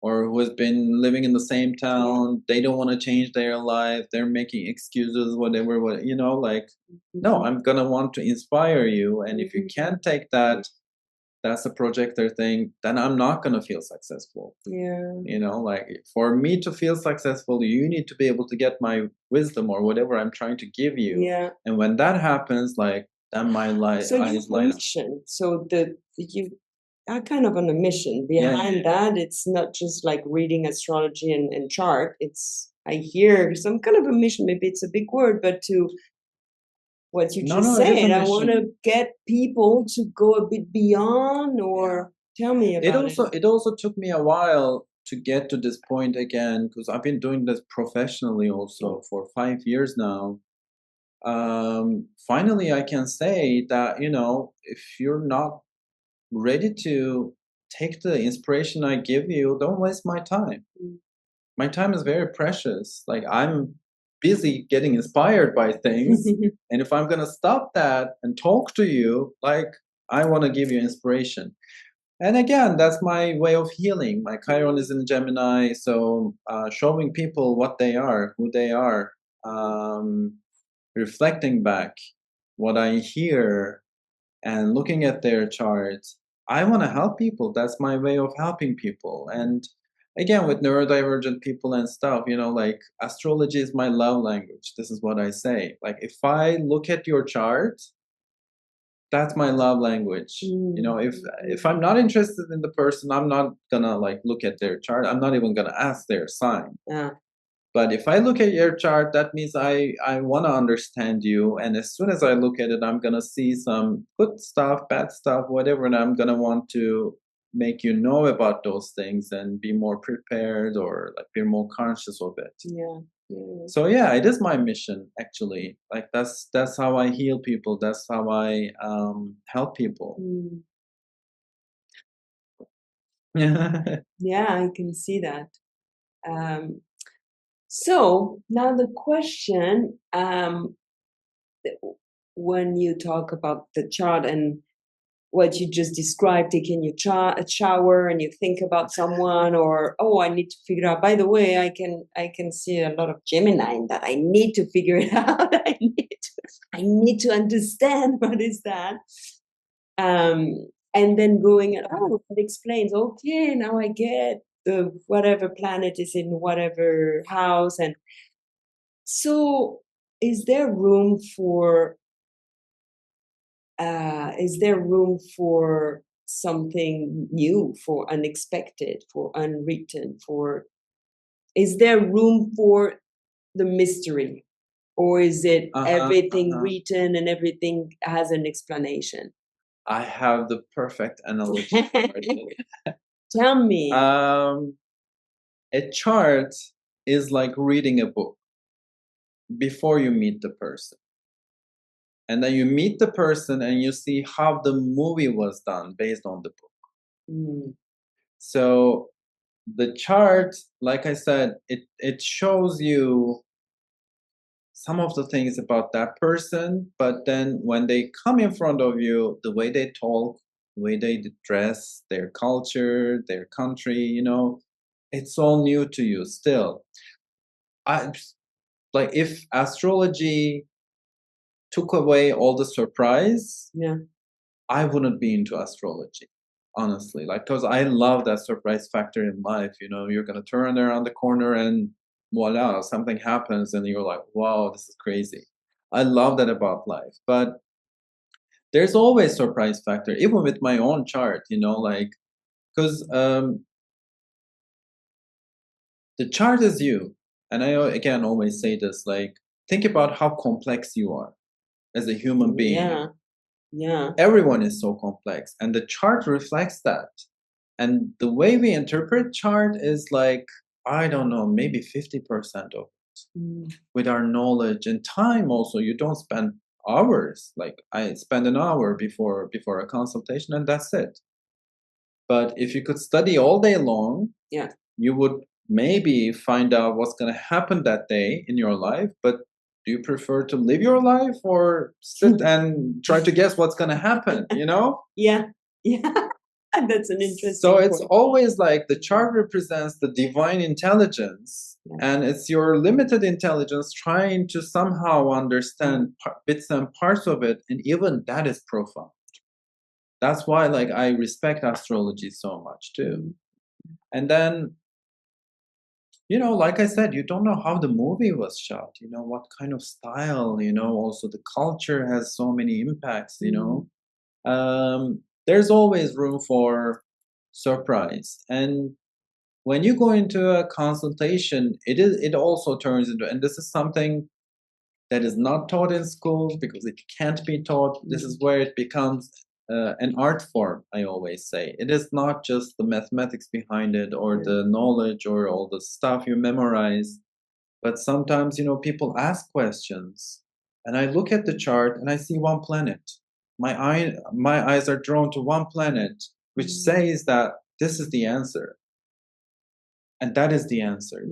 or who has been living in the same town. They don't want to change their life. They're making excuses, whatever, what you know, like no, I'm gonna want to inspire you. And if you can't take that, that's a projector thing, then I'm not gonna feel successful. Yeah. You know, like for me to feel successful, you need to be able to get my wisdom or whatever I'm trying to give you. Yeah. And when that happens, like then my So you eyes have a light up. mission. So you are kind of on a mission. Yeah, Behind that, it's not just like reading astrology and chart. It's I hear some kind of a mission. Maybe it's a big word, but to what you no, just no, it is a said, I want mission. to get people to go a bit beyond, or tell me about it. It also took me a while to get to this point again because I've been doing this professionally also for 5 years now. Finally, I can say that, you know, if you're not ready to take the inspiration I give you, don't waste my time. Mm. My time is very precious. Like I'm busy getting inspired by things. And if I'm going to stop that and talk to you, like I want to give you inspiration. And again, that's my way of healing. My Chiron is in Gemini. So showing people what they are, who they are, um, reflecting back what I hear and looking at their charts. I want to help people. That's my way of helping people. And again, with neurodivergent people and stuff, you know, like astrology is my love language. This is what I say. Like if I look at your chart, that's my love language. You know, if I'm not interested in the person, I'm not gonna like look at their chart. I'm not even gonna ask their sign. Yeah. But if I look at your chart, that means I want to understand you. And as soon as I look at it, I'm going to see some good stuff, bad stuff, whatever. And I'm going to want to make you know about those things and be more prepared or like be more conscious of it. Yeah. Yeah. So yeah, it is my mission actually. Like that's how I heal people. That's how I help people. Mm. Yeah. Yeah, I can see that. Um, so now the question, when you talk about the chart and what you just described, taking your a shower and you think about someone, or oh, I need to figure out. By the way, I can see a lot of Gemini in that. I need to figure it out. I need to understand what is that. Um, and then going and oh, it explains. Okay, now I get the whatever planet is in whatever house, and so is there room for something new, for unexpected, for unwritten, for is there room for the mystery, or is it Uh-huh, everything uh-huh. written and everything has an explanation? I have the perfect analogy for it. Tell me. Um, a chart is like reading a book before you meet the person. And then you meet the person and you see how the movie was done based on the book. Mm. So the chart, like I said, it shows you some of the things about that person, but then when they come in front of you, the way they talk, the way they dress, their culture, their country, you know, it's all new to you still. I like if astrology took away all the surprise, Yeah. I wouldn't be into astrology, honestly. Like, because I love that surprise factor in life. You know, you're gonna turn around the corner and voila, something happens, and you're like, wow, this is crazy. I love that about life. But there's always surprise factor, even with my own chart. You know, like because the chart is you, and I again always say this. Like, think about how complex you are as a human being. Yeah. Yeah. Everyone is so complex, and the chart reflects that. And the way we interpret chart is like I don't know, maybe 50% of with our knowledge and time also. You don't spend hours. Like I spend an hour before a consultation and that's it. But if you could study all day long, Yeah. you would maybe find out what's going to happen that day in your life. But do you prefer to live your life or sit and try to guess what's going to happen, you know? Yeah. Yeah. That's an interesting So it's point. always like the chart represents the divine intelligence, Yeah. and it's your limited intelligence trying to somehow understand bits and parts of it, and even that is profound. That's why like I respect astrology so much too. And then, you know, like I said, you don't know how the movie was shot, you know, what kind of style, you know, also the culture has so many impacts, you know. There's always room for surprise. And when you go into a consultation, it also turns into, and this is something that is not taught in schools because it can't be taught. This is where it becomes an art form. I always say it is not just the mathematics behind it or the knowledge or all the stuff you memorize, but sometimes, you know, people ask questions, and I look at the chart and I see one planet. My eyes are drawn to one planet, which says that this is the answer, and that is the answer.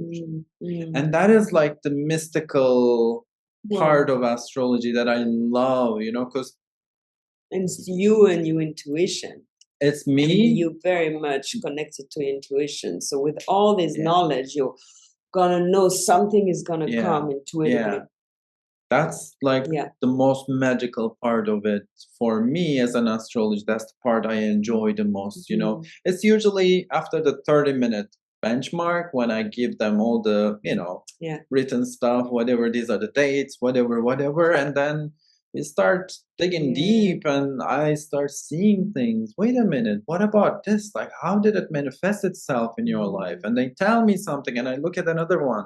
And that is like the mystical part of astrology that I love, you know, because And it's you and your intuition. it's And me. you're very much connected to intuition. So with all this knowledge, you're gonna know something is gonna come intuitively. That's like the most magical part of it for me as an astrologist. That's the part I enjoy the most, you know. It's usually after the 30-minute benchmark when I give them all the, you know, written stuff, whatever, these are the dates, whatever. And then we start digging deep and I start seeing things. Wait a minute, what about this? Like, how did it manifest itself in your life? And they tell me something and I look at another one.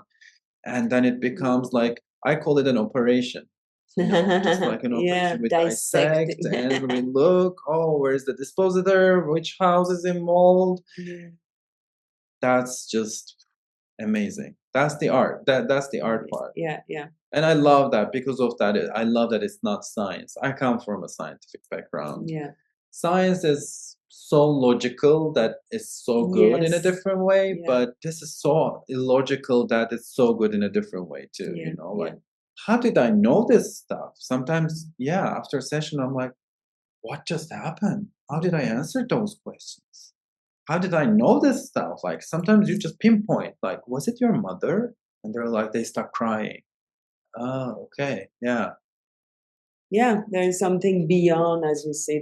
And then it becomes like, I call it an operation. You know, just like an operation, we dissect and we look, oh, where's the dispositor? Which house is involved? That's just amazing. That's the art. That's the art part. Yeah. And I love that because of that. I love that it's not science. I come from a scientific background. Yeah. Science is so logical that it's so good in a different way, but this is so illogical that it's so good in a different way too. You know, like how did I know this stuff? Sometimes, after a session, I'm like, what just happened? How did I answer those questions? How did I know this stuff? Like sometimes you just pinpoint, like, was it your mother? And they're like, they start crying. Oh, okay. Yeah. Yeah, there is something beyond, as you say,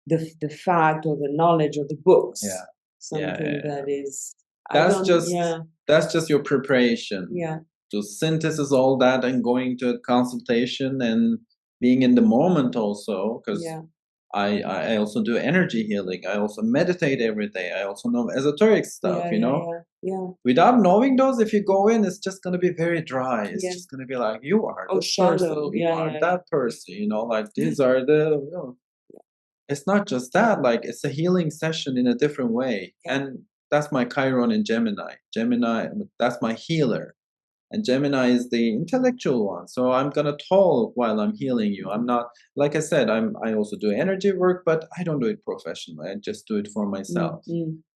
the fact or the knowledge or the books. Yeah. Something that is That's just your preparation. Yeah. To synthesis all that and going to a consultation and being in the moment also, because I also do energy healing. I also meditate every day. I also know esoteric stuff, you know? Yeah. Without knowing those, if you go in, it's just going to be very dry. It's just going to be like, you are this person, you are that person, you know, like these are the, you know. It's not just that, like it's a healing session in a different way. And that's my Chiron in Gemini. Gemini, that's my healer. And Gemini is the intellectual one. So I'm gonna talk while I'm healing you. I'm not, like I said, I also do energy work, but I don't do it professionally. I just do it for myself.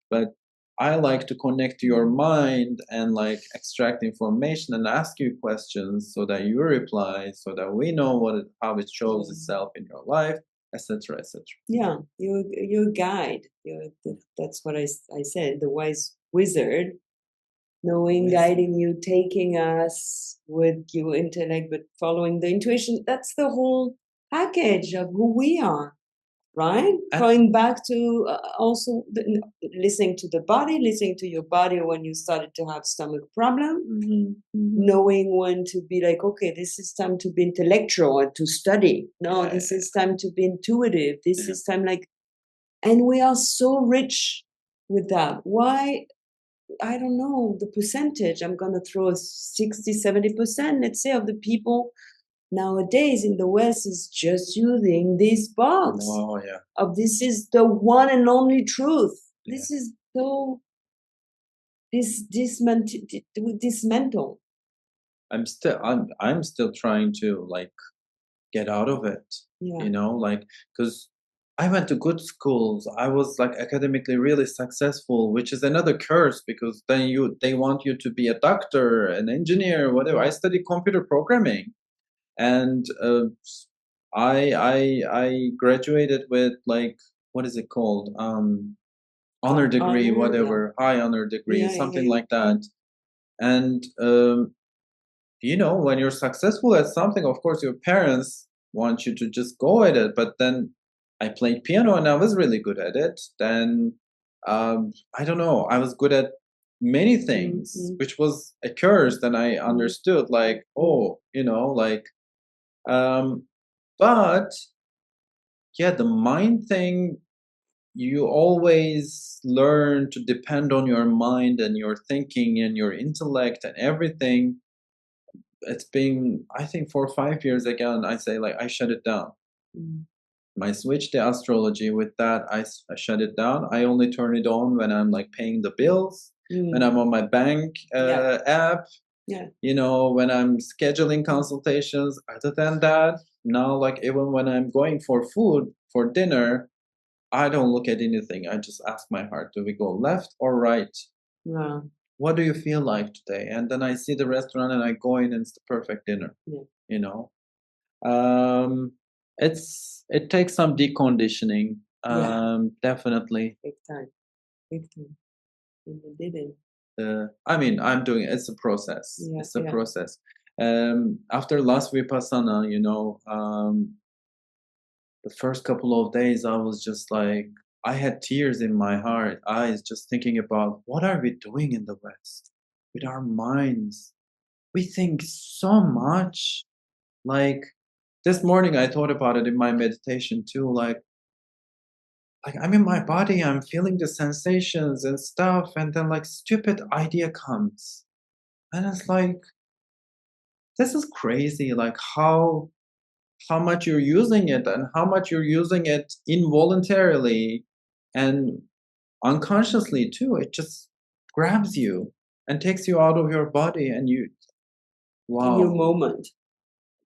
But I like to connect to your mind and like extract information and ask you questions so that you reply, so that we know how it shows itself in your life, etc., etc. Yeah, you're a guide. That's what I said. The wise wizard, knowing, guiding you, taking us with your intellect, but following the intuition. That's the whole package of who we are, right? Going back to also listening to the body, listening to your body when you started to have stomach problem, knowing when to be like, okay, this is time to be intellectual and to study. No, this is time to be intuitive. This is time like, and we are so rich with that. Why? I don't know the percentage. I'm going to throw 60, 70%, let's say, of the people nowadays in the West is just using this box. Oh, yeah. Of this is the one and only truth. This is so dismantle. I'm still trying to like get out of it, Yeah. you know, like because I went to good schools. I was like academically really successful, which is another curse because then they want you to be a doctor, an engineer, whatever. I studied computer programming, and I graduated with like what is it called? Honor degree, Honor, yeah. whatever, high honor degree, Yeah, something yeah, like that. And you know, when you're successful at something, of course, your parents want you to just go at it. But then I played piano and I was really good at it. Then I don't know, I was good at many things, Mhm. which was a curse. Then I understood, like, oh, you know, like, um, but yeah, the mind thing, you always learn to depend on your mind and your thinking and your intellect and everything. It's been, I think, 4 or 5 years again. I say like I shut it down. Mm. I switched to astrology. With that, I shut it down. I only turn it on when I'm like paying the bills, when Mm. I'm on my bank Yeah. app, Yeah. you know, when I'm scheduling consultations. Other than that, now like even when I'm going for food for dinner, I don't look at anything. I just ask my heart, do we go left or right? Yeah. What do you feel like today? And then I see the restaurant and I go in and it's the perfect dinner, Yeah. you know. Um, it takes some deconditioning, Yeah. definitely. Big time. Big time. And you did it. I mean, I'm doing it. It's a process. Yeah. It's a Yeah. process. After last Vipassana, you know, the first couple of days, I was just like, I had tears in my heart, eyes, just thinking about what are we doing in the West with our minds? We think so much. Like this morning, I thought about it in my meditation too. Like I'm in my body, I'm feeling the sensations and stuff, and then like stupid idea comes, and it's like this is crazy. Like how much you're using it and how much you're using it involuntarily and unconsciously too. It just grabs you and takes you out of your body, and you, In your wow. moment.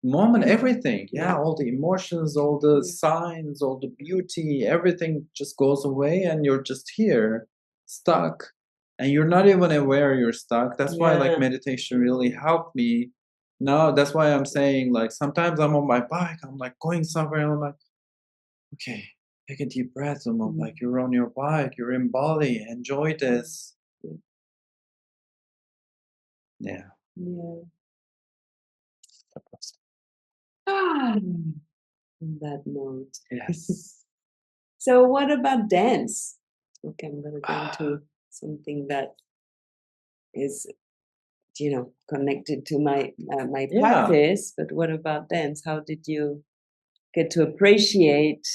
Moment, everything, yeah, Yeah. all the emotions, all the Yeah. signs, all the beauty, everything just goes away and you're just here stuck, and you're not even aware you're stuck. That's why like Yeah. meditation really helped me. Now that's why I'm saying, like, sometimes I'm on my bike, I'm like going somewhere and I'm like, okay, take a deep breath. I'm Mm. like, you're on your bike, you're in Bali, enjoy this. Yeah. Yeah. Yeah. Ah, on that note. Yes. So what about dance? Okay, I'm gonna go into something that is, connected to my Yeah. practice. But what about dance? How did you get to appreciate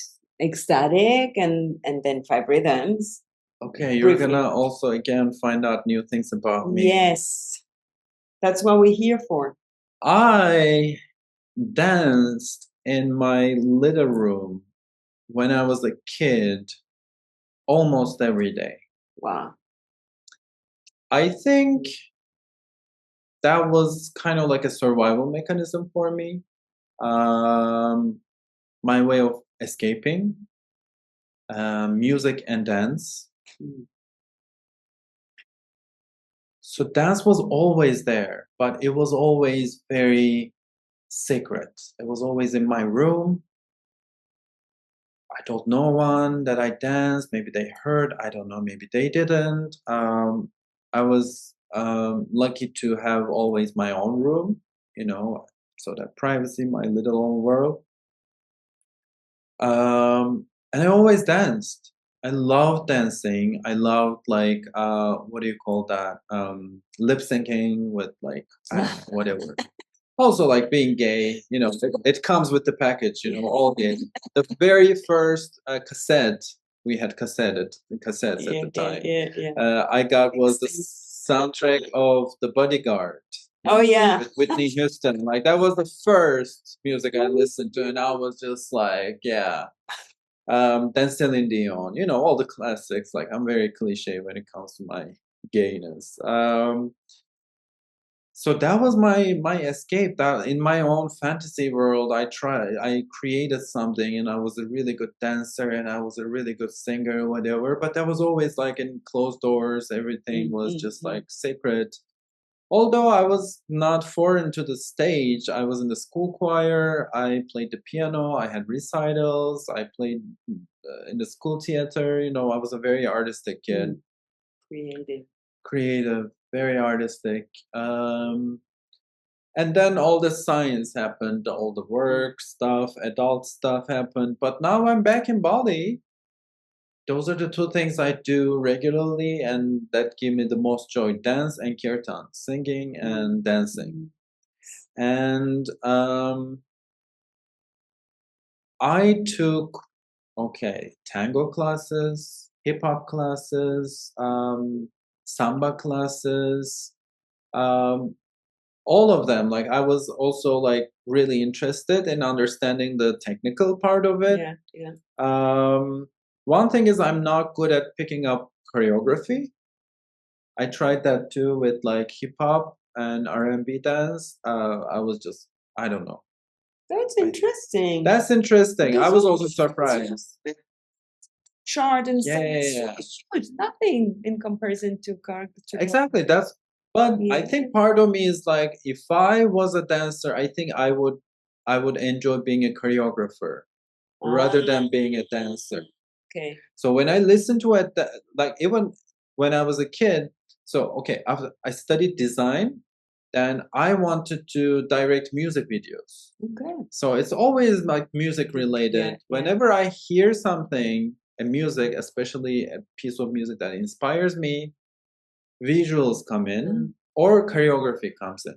ecstatic and then five rhythms? Okay, you're Briefly. gonna also again find out new things about me. Yes, that's what we're here for. I danced in my little room when I was a kid almost every day. Wow. I think that was kind of like a survival mechanism for me. Um, my way of escaping, music and dance. Mm. So dance was always there, but it was always very secret. It was always in my room. I told no one that I danced. Maybe they heard. I don't know. Maybe they didn't. I was lucky to have always my own room, you know, so that privacy, my little own world. And I always danced. I loved dancing. I loved like what do you call that? Lip syncing with like I don't know, whatever. Also like being gay, you know, it comes with the package, you know, all gay. The very first cassette, we had cassettes at Yeah, the yeah, time, yeah, yeah. I got was the soundtrack of The Bodyguard Oh yeah. with Whitney Houston. Like that was the first music I listened to, and I was just like, yeah. Then Celine Dion, you know, all the classics. Like I'm very cliche when it comes to my gayness. So that was my escape. That in my own fantasy world, I created something, and I was a really good dancer, and I was a really good singer, whatever. But that was always like in closed doors. Everything was just Mm-hmm. like secret. Although I was not foreign to the stage, I was in the school choir. I played the piano. I had recitals. I played in the school theater. I was a very artistic kid, Mm. Creative. creative, very artistic. And then all the science happened, all the Mm. work stuff, adult stuff happened. But now I'm back in Bali. Those are the two things I do regularly and that give me the most joy: dance and kirtan, singing Mm. and dancing. Mm. And I took, okay, tango classes, hip hop classes, samba classes, um, all of them. Like, I was also like really interested in understanding the technical part of it. Yeah, yeah. Um, one thing is I'm not good at picking up choreography. I tried that too with like hip hop and R&B dance. I was just, I don't know. That's I, interesting. that's interesting. I Because was all also the things surprised. chart and Yeah, stuff, yeah, it's so yeah. huge, nothing in comparison to Exactly. But I yeah. think part of me is like, if I was a dancer, I think I would enjoy being a choreographer rather Ah, than being a dancer. okay. So when I listen to it, like even when I was a kid, so okay, after I studied design, then I wanted to direct music videos. Okay. So it's always like music Yeah, related. yeah. Whenever I hear something, a music, especially a piece of music that inspires me, visuals come in Mm. or choreography comes in.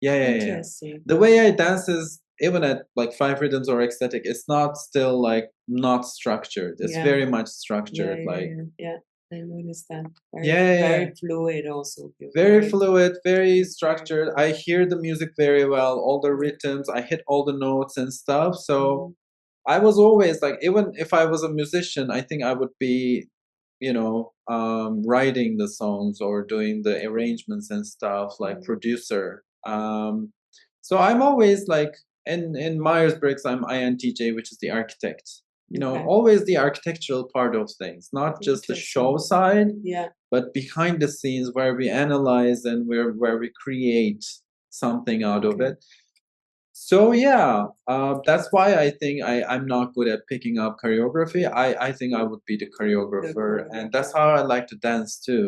Yeah, yeah, yeah, yeah. Interesting. The way I dance is even at like five rhythms or ecstatic, it's not still like not structured. It's Yeah, very much yeah, structured. yeah, Like, yeah, yeah. I noticed that. Very, yeah, yeah, yeah. very fluid also. You're Very very, fluid, very very structured. I fluid. hear the music very well, all the rhythms, I hit all the notes and stuff. So Mhm. I was always like, even if I was a musician, I think I would be, writing the songs or doing the arrangements and stuff, like Mm. producer. So I'm always like, in Myers Briggs, I'm INTJ, which is the architect. Okay. Always the architectural part of things, not just the show Interesting. side, Yeah. but behind the scenes where we analyze and where we create something out of Okay. it. So yeah, that's why I think I'm not good at picking up choreography. I think I would be the The choreographer, and that's choreographer. how I like to dance too.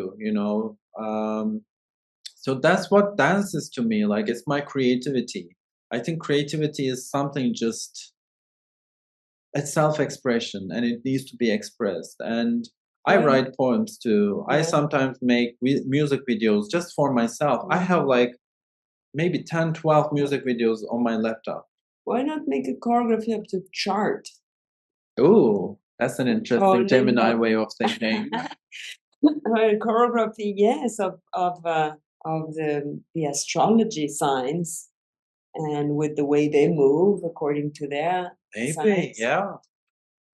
So that's what dance is to me. Like, it's my creativity. I think creativity is something just, it's self-expression, and it needs to be expressed. And I Why? write poems too. I Yeah. sometimes make music videos just for myself. I have Mhm. like maybe 10, 12 music videos on my laptop. Why not make a choreography of the chart? Ooh, that's an interesting Only Gemini not way of thinking. choreography, yes, of the astrology signs and with the way they move according to their Maybe, signs. yeah.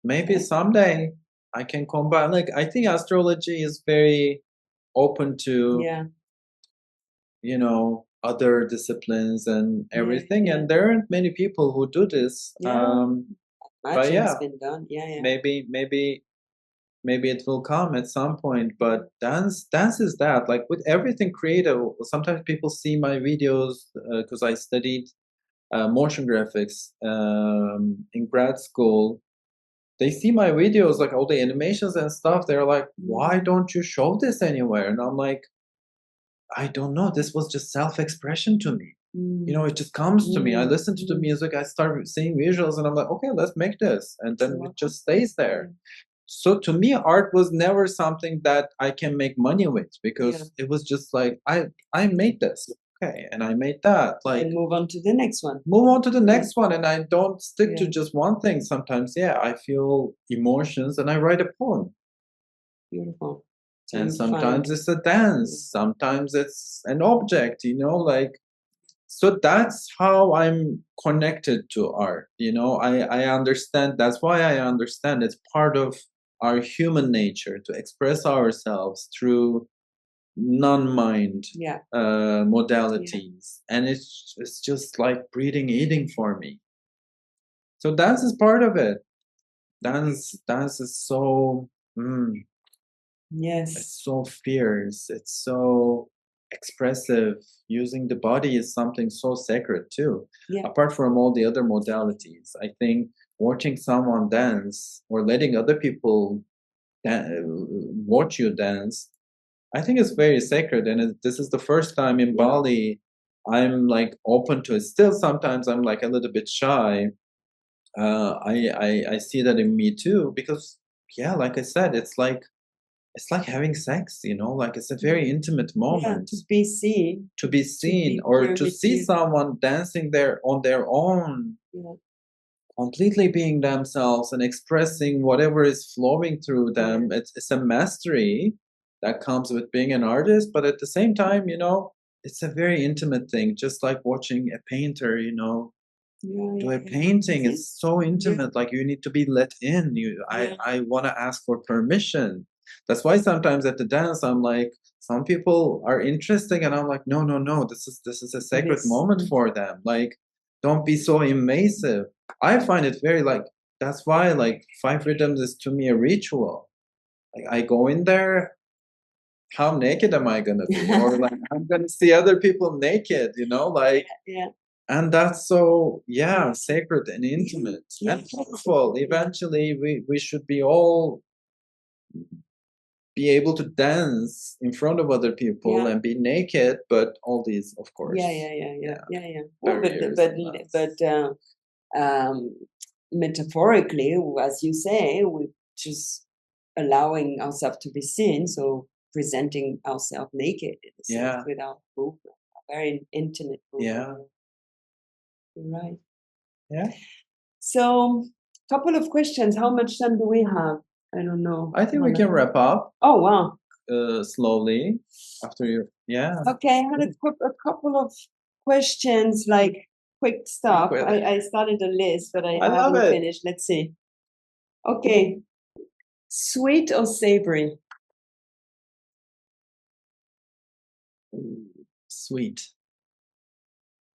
Maybe Yeah. someday I can combine. Like, I think astrology is very open to, Yeah. other disciplines and Yeah. everything. Yeah. And there aren't many people who do this. Yeah. But Much has yeah, been done. Yeah. Yeah. maybe it will come at some point. But dance is that. Like, with everything creative, sometimes people see my videos because I studied motion graphics in grad school. They see my videos, like all the animations and stuff. They're like, "Why Mm. don't you show this anywhere?" And I'm like, "I don't know. This was just self-expression to me. Mm. It just comes to me. I Mm. listen to the Mm. music, I start seeing visuals, and I'm like, okay, let's make this, and So then it what? just stays Yeah. there." So to me, art was never something that I can make money with, Yeah. because it was just like, I made this, okay, and I made that. Like, And move on to the next one. move on to the Yeah. next one, and I don't stick to Yeah. just one thing. Sometimes, yeah, I feel emotions and I write a poem, Beautiful. So and you find. sometimes it's a dance, Yeah. sometimes it's an object, like. So that's how I'm connected to art. I understand. That's why I understand it's part of our human nature to express ourselves through non-mind Yeah. modalities, and it's just like breathing, eating for me. So dance is part of it. Dance is so Yes. it's so fierce. It's so expressive. Using the body is something so sacred too. Yeah. Apart from all the other modalities, I think watching someone dance or letting other people watch you dance, I think it's very sacred. And this is the first time in Bali I'm like open to it. Still, sometimes I'm like a little bit shy. I see that in me too because yeah, like I said, it's like having sex, you know, like it's a very intimate Yeah, moment to be seen. to be seen or to see someone dancing there on their own, Yeah. completely being themselves and expressing whatever is flowing through them. It's a mastery that comes with being an artist, but at the same time, you know, it's a very intimate thing, just like watching a painter, you know, do a painting. It's so intimate, like you need to be let in. I want to ask for permission. That's why sometimes at the dance I'm like, some people are interesting and I'm like, no, no, no, this is a sacred moment for them. Like, don't be so invasive. I find it very like, that's why like five rhythms is to me a ritual. Like I go in there, how naked am I gonna be? Or like I'm gonna see other people naked, you know, like and that's so sacred and intimate and powerful. Eventually we should be all be able to dance in front of other people and be naked, but all these of course Well, um, metaphorically, as you say, we just allowing ourselves to be seen, so presenting ourselves naked in a sense without movement, a very intimate movement. You're right. Yeah. So, couple of questions. How much time do we have? I don't know. I think we can wrap up. Oh wow. Slowly after you. Okay, I had a couple of questions, like quick stuff. I started a list, but I haven't finished. Let's see. Okay. Sweet or savory? Sweet.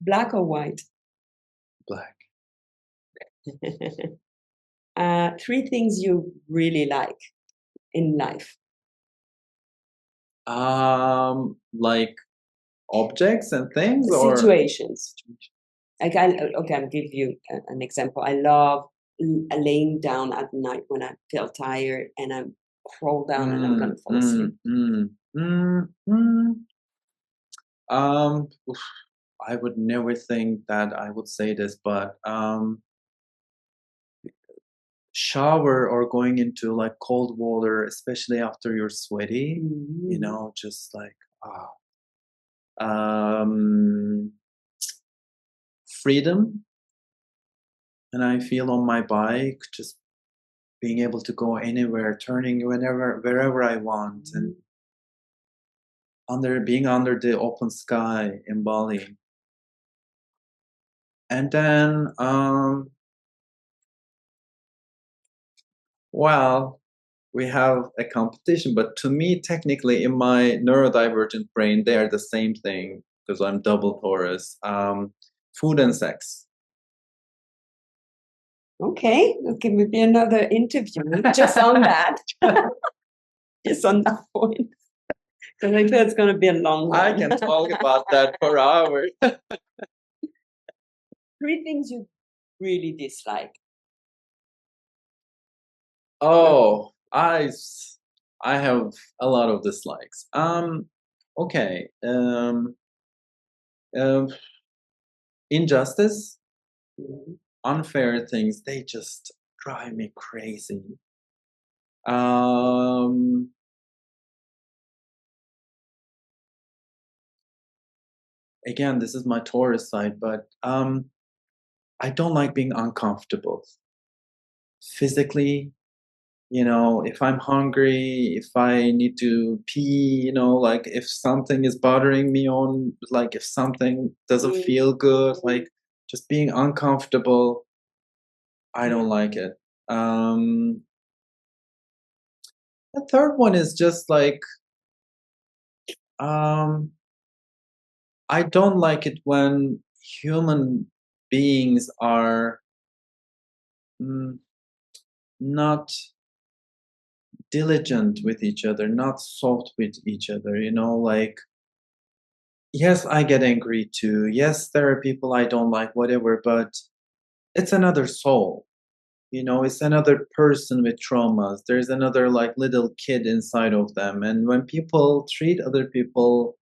Black or white? Black. Three things you really like in life. Like objects and things or situations. Like I'll give you an example. I love laying down at night when I feel tired and I'm crawl down and I'm gonna fall asleep. I would never think that I would say this, but shower or going into like cold water, especially after you're sweaty, you know, just like freedom. And I feel on my bike just being able to go anywhere, turning wherever I want, and being under the open sky in Bali. And then well, we have a competition, but to me, technically, in my neurodivergent brain, they are the same thing because I'm double Taurus. Food and sex. Okay, maybe another interview just on that. Just on that point. Because I feel it's going to be a long one. I can talk about that for hours. Three things you really dislike. Oh, I have a lot of dislikes. Okay. Injustice, unfair things, they just drive me crazy. Again, this is my Taurus side, but I don't like being uncomfortable physically. You know, if I'm hungry, if I need to pee, you know, like if something is bothering me on, like if something doesn't feel good, like just being uncomfortable, I don't like it. The third one is just like Um, I don't like it when human beings are mm, not diligent with each other, not soft with each other, like, yes, I get angry too. Yes, there are people I don't like, whatever, but it's another soul. It's another person with traumas. There's another like little kid inside of them. And when people treat other people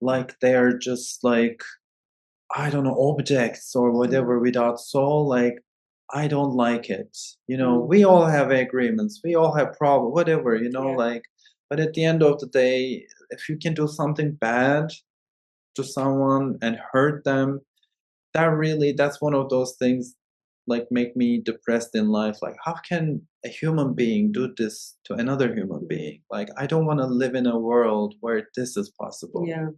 like they're just like, I don't know, objects or whatever without soul, like, I don't like it. We all have agreements, we all have problems, whatever, Yeah. like, but at the end of the day, if you can do something bad to someone and hurt them, that's one of those things like make me depressed in life. Like, how can a human being do this to another human being? Like, I don't want to live in a world where this is possible. Yeah.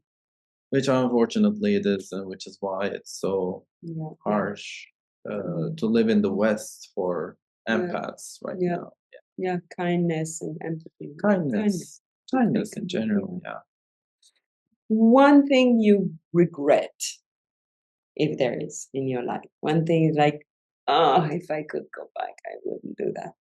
Which unfortunately it is, and which is why it's so Yeah. harsh to live in the West for empaths right Yeah. now. Yeah. Kindness and empathy. Kindness in general. Yeah. One thing you regret, if there is in your life, one thing is like, oh, if I could go back, I wouldn't do that.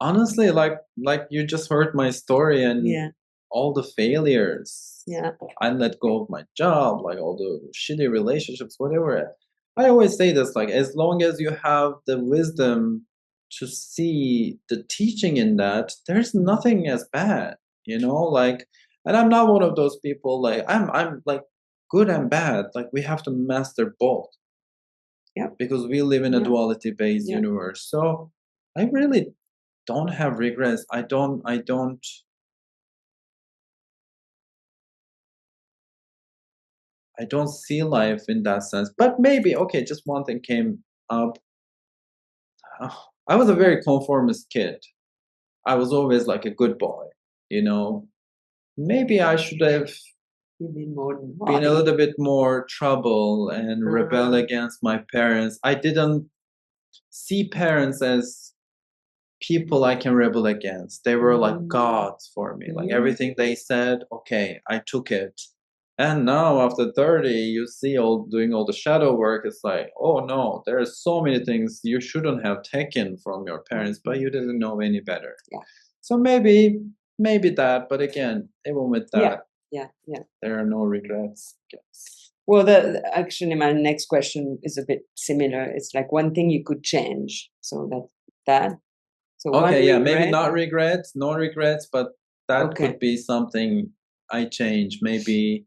Honestly, like you just heard my story and Yeah. all the failures. Yeah. I let go of my job, like all the shitty relationships, whatever. I always say this, like, as long as you have the wisdom to see the teaching in that, there's nothing as bad, like, and I'm not one of those people, like, I'm like good and bad, like, we have to master both. Yeah. Because we live in a duality based universe. So I really don't have regrets. I don't see life in that sense. But maybe, okay, just one thing came up. I was a very conformist kid. I was always like a good boy, you know. Maybe I should have been a little bit more trouble and rebel against my parents. I didn't see parents as people I can rebel against. They were like gods for me. Like everything they said, okay, I took it. And now after 30, you see doing all the shadow work. It's like, oh no, there are so many things you shouldn't have taken from your parents, but you didn't know any better. Yeah. So maybe that, but again, even with that, yeah, there are no regrets. Well, actually, my next question is a bit similar. It's like one thing you could change. So that. So okay, yeah, maybe not regrets, no regrets, but that could be something I change. Maybe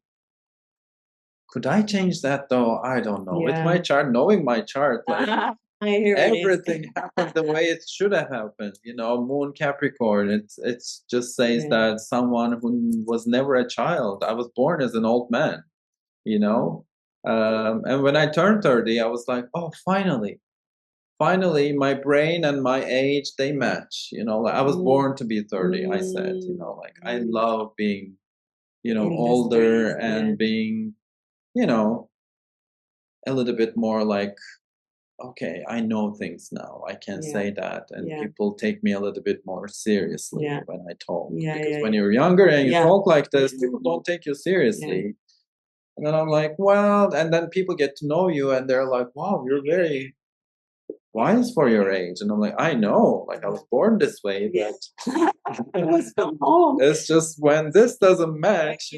could I change that though? I don't know. With my chart, knowing my chart, like everything happened the way it should have happened. Moon Capricorn. It's just says that someone who was never a child. I was born as an old man. And when I turned 30, I was like, oh, finally my brain and my age, they match. Like I was born to be 30. I said, like I love being older and being a little bit more like, okay, I know things now, I can say that, and people take me a little bit more seriously when I talk, because when you're younger and you talk like this, people don't take you seriously. And then I'm like, well, and then people get to know you and they're like, wow, you're very wise for your age. And I'm like, I know, like I was born this way, but it's just when this doesn't match,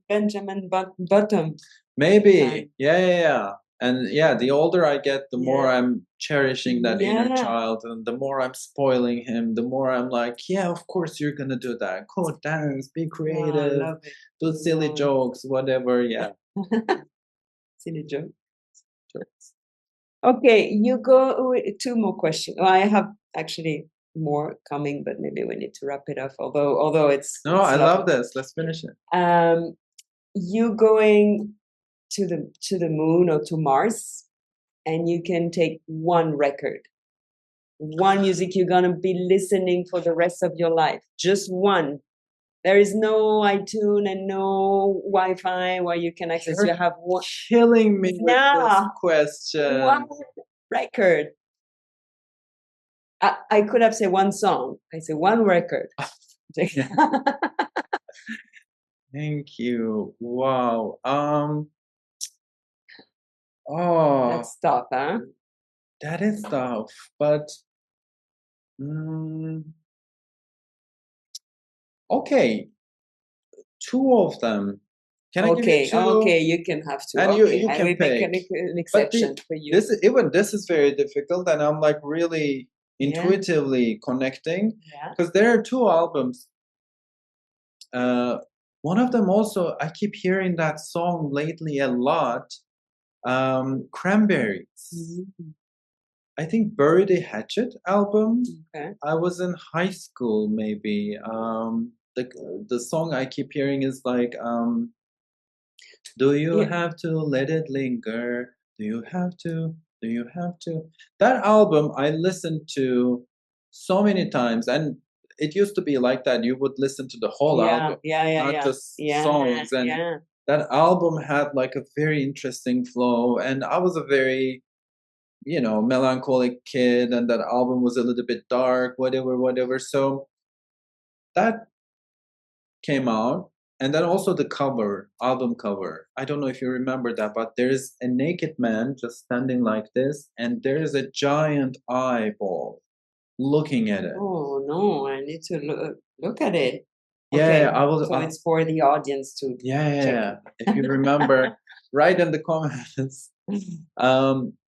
Benjamin Button. Maybe. Yeah. And the older I get, the more I'm cherishing that inner child, and the more I'm spoiling him, the more I'm like, yeah, of course you're gonna do that. Go dance, be creative, do silly jokes, whatever. Yeah. Silly jokes. Okay, you go with 2 more questions. Well, I have actually more coming, but maybe we need to wrap it up. Although it's I love this. Let's finish it. You going to the moon or to Mars, and you can take one record, one music you're gonna be listening for the rest of your life, just one. There is no iTunes and no Wi-Fi where you can access. You have one. Killing me with this question. One record. I could have said one song. I say one record. Thank you. Wow. Oh, That's tough, huh? that is tough. But mm, okay, two of them. Can I give you Okay, two? okay, you can have to. And Okay, you I can will make pick. an But exception for you. this even this is very difficult, and I'm like really Yeah, intuitively connecting yeah, because there are two albums. Uh, one of them also I keep hearing that song lately a lot. Cranberries. mhm, I think Bury the Hatchet album. okay. I was in high school, maybe. The song I keep hearing is like, "Do you Yeah, have to let it linger? Do you have to? Do you have to?" That album I listened to so many times, and it used to be like that. You would listen to the whole yeah, album, yeah, yeah, not yeah, just yeah, songs. And yeah. that album had like a very interesting flow, and I was a very melancholic kid, and that album was a little bit dark, whatever, whatever. So that came out. And then also the cover, album cover. I don't know if you remember that, but there's a naked man just standing like this, and there's a giant eyeball looking at it. Oh no, I need to look at it. Yeah, Okay, I was, so it's for the audience to yeah, yeah, check. yeah. If you remember, write in the comments.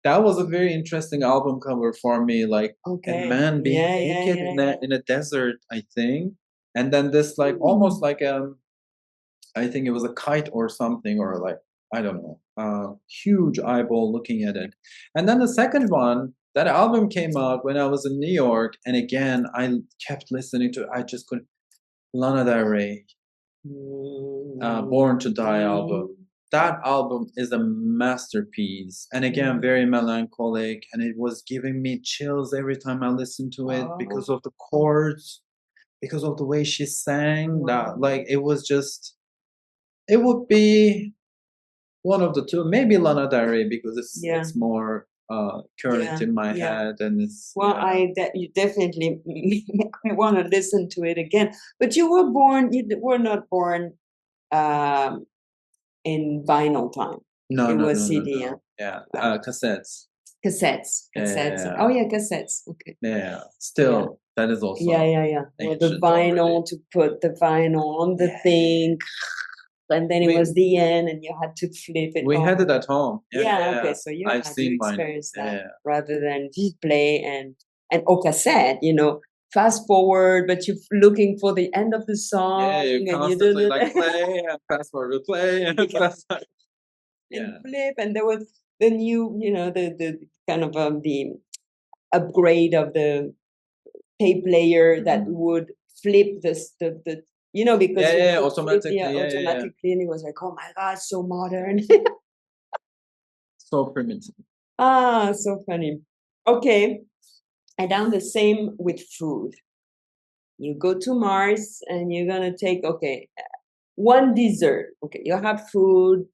That was a very interesting album cover for me, like a Okay, man being yeah, yeah, naked yeah, in yeah. a desert, I think. And then this like almost Hmm. like I think it was a kite or something, or like I don't know, huge eyeball looking at it. And then the second one, that album came out when I was in New York, and again I kept listening to it. I just couldn't. Lana Del Rey, Born to Die album. Mm, That album is a masterpiece, and again, mm. very melancholic. And it was giving me chills every time I listened to it Oh, because of the chords, because of the way she sang. That wow. like it was just, it would be one of the two, maybe Lana Del Rey because Yeah, it's more current yeah, in my yeah. head, and it's Well, yeah. you definitely make me want to listen to it again. But you were not born um, in vinyl time. No, It no, was no, no, CD, yeah. no. Yeah, Wow. cassettes. Cassettes, Yeah, yeah, cassettes. yeah. Oh yeah, cassettes. Okay. Yeah. Yeah. Still, that is Yeah, also yeah, yeah. With the ancient already. vinyl to put the vinyl on the Yeah. thing, and then it We was the end, and you had to flip it. we Oh had my it God. at home. Yeah, yeah, Yeah, okay. yeah. So I've you seen mine. experienced Yeah, that yeah. rather than just play and or cassette, fast forward, but you're looking for the end of the Yeah, song you and you constantly do like play and fast forward, play and you can fast forward. and Yeah. flip, and there was the new, the kind of the upgrade of the tape player that Mhm. would flip the Yeah, because you yeah, yeah, could flip the automatically. Yeah, yeah, yeah. automatically, and it was like, oh my God, so modern. So primitive. Ah, so funny. Okay, and down the same with food. You go to Mars and you're gonna take, okay, one dessert. Okay, you have food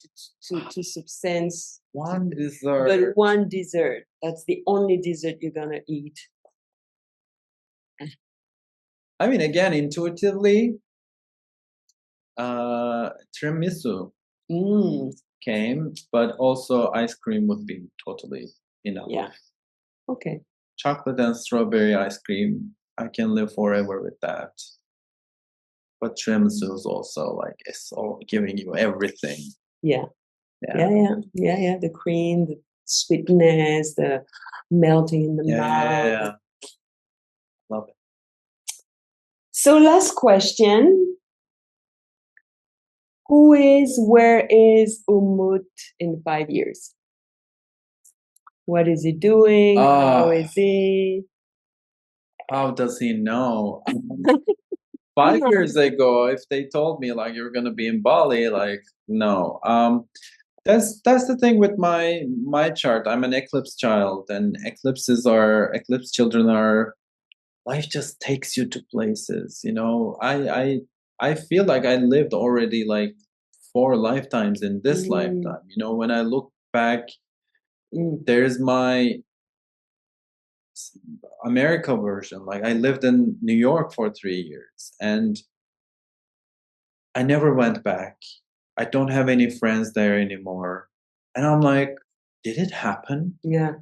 to substance, One but dessert. one dessert. That's the only dessert you're gonna eat. I mean, again, intuitively, tiramisu Mm, came, but also ice cream would be totally enough. yeah. Okay. Chocolate and strawberry ice cream, I can live forever with that. But tiramisu is also like it's all giving you everything. Yeah. Yeah, Yeah. Yeah. Yeah. Yeah. The cream, the sweetness, the melting in the yeah, yeah, yeah, mouth. yeah. Love it. So, last question. Where is Umut in 5 years? What is he doing? How Oh, is he? how does he know? 5 years ago, if they told me like you're gonna be in Bali, like no. That's the thing with my chart. I'm an eclipse child, and eclipse children are, life just takes you to places. I feel like I lived already like 4 lifetimes in this Mm, lifetime. When I look back, mm, there's my America version. Like I lived in New York for 3 years, and I never went back. I don't have any friends there anymore. And I'm like, did it happen? Yeah.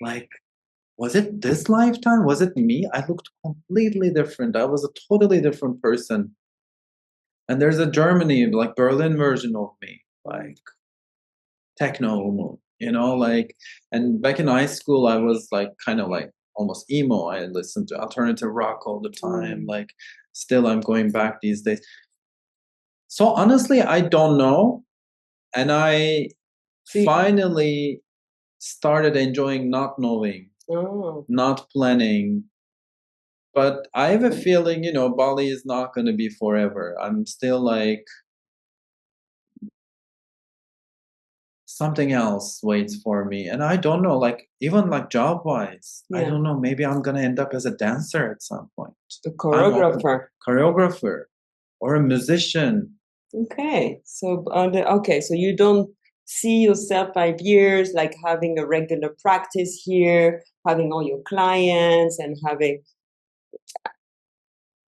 Like, was it this lifetime? Was it me? I looked completely different. I was a totally different person. And there's a Germany, like Berlin version of me, like techno, like, and back in high school, I was like kind of like almost emo. I listened to alternative rock all the time. Mm. Like, still, I'm going back these days. So honestly, I don't know. And I See, finally started enjoying not knowing, oh, not planning. But I have a feeling, Bali is not going to be forever. I'm still like, something else waits for me. And I don't know, like, even like job wise, I yeah. don't know. Maybe I'm going to end up as a dancer at some point. The I'm open. choreographer. Choreographer or a musician. Okay. So okay, so you don't see yourself 5 years like having a regular practice here, having all your clients and having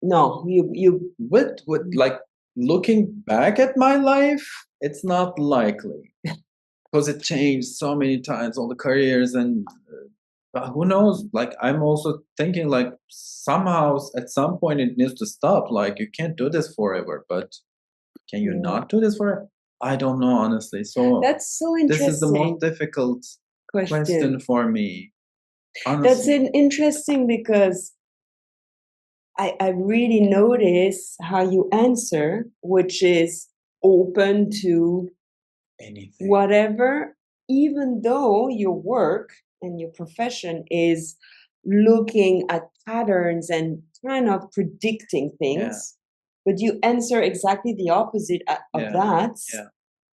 no, you With like looking back at my life, it's not likely because it changed so many times, all the careers, and who knows? Like, I'm also thinking like somehow at some point it needs to stop. Like, you can't do this forever, but can you yeah. not do this forever? I don't know, honestly. So That's so this is the most interesting difficult question question. for me, That's honestly. interesting because I really notice how you answer, which is open to Anything. whatever, even though your work and your profession is looking at patterns and kind of predicting Yeah, things, but you answer exactly the opposite of yeah, that. yeah,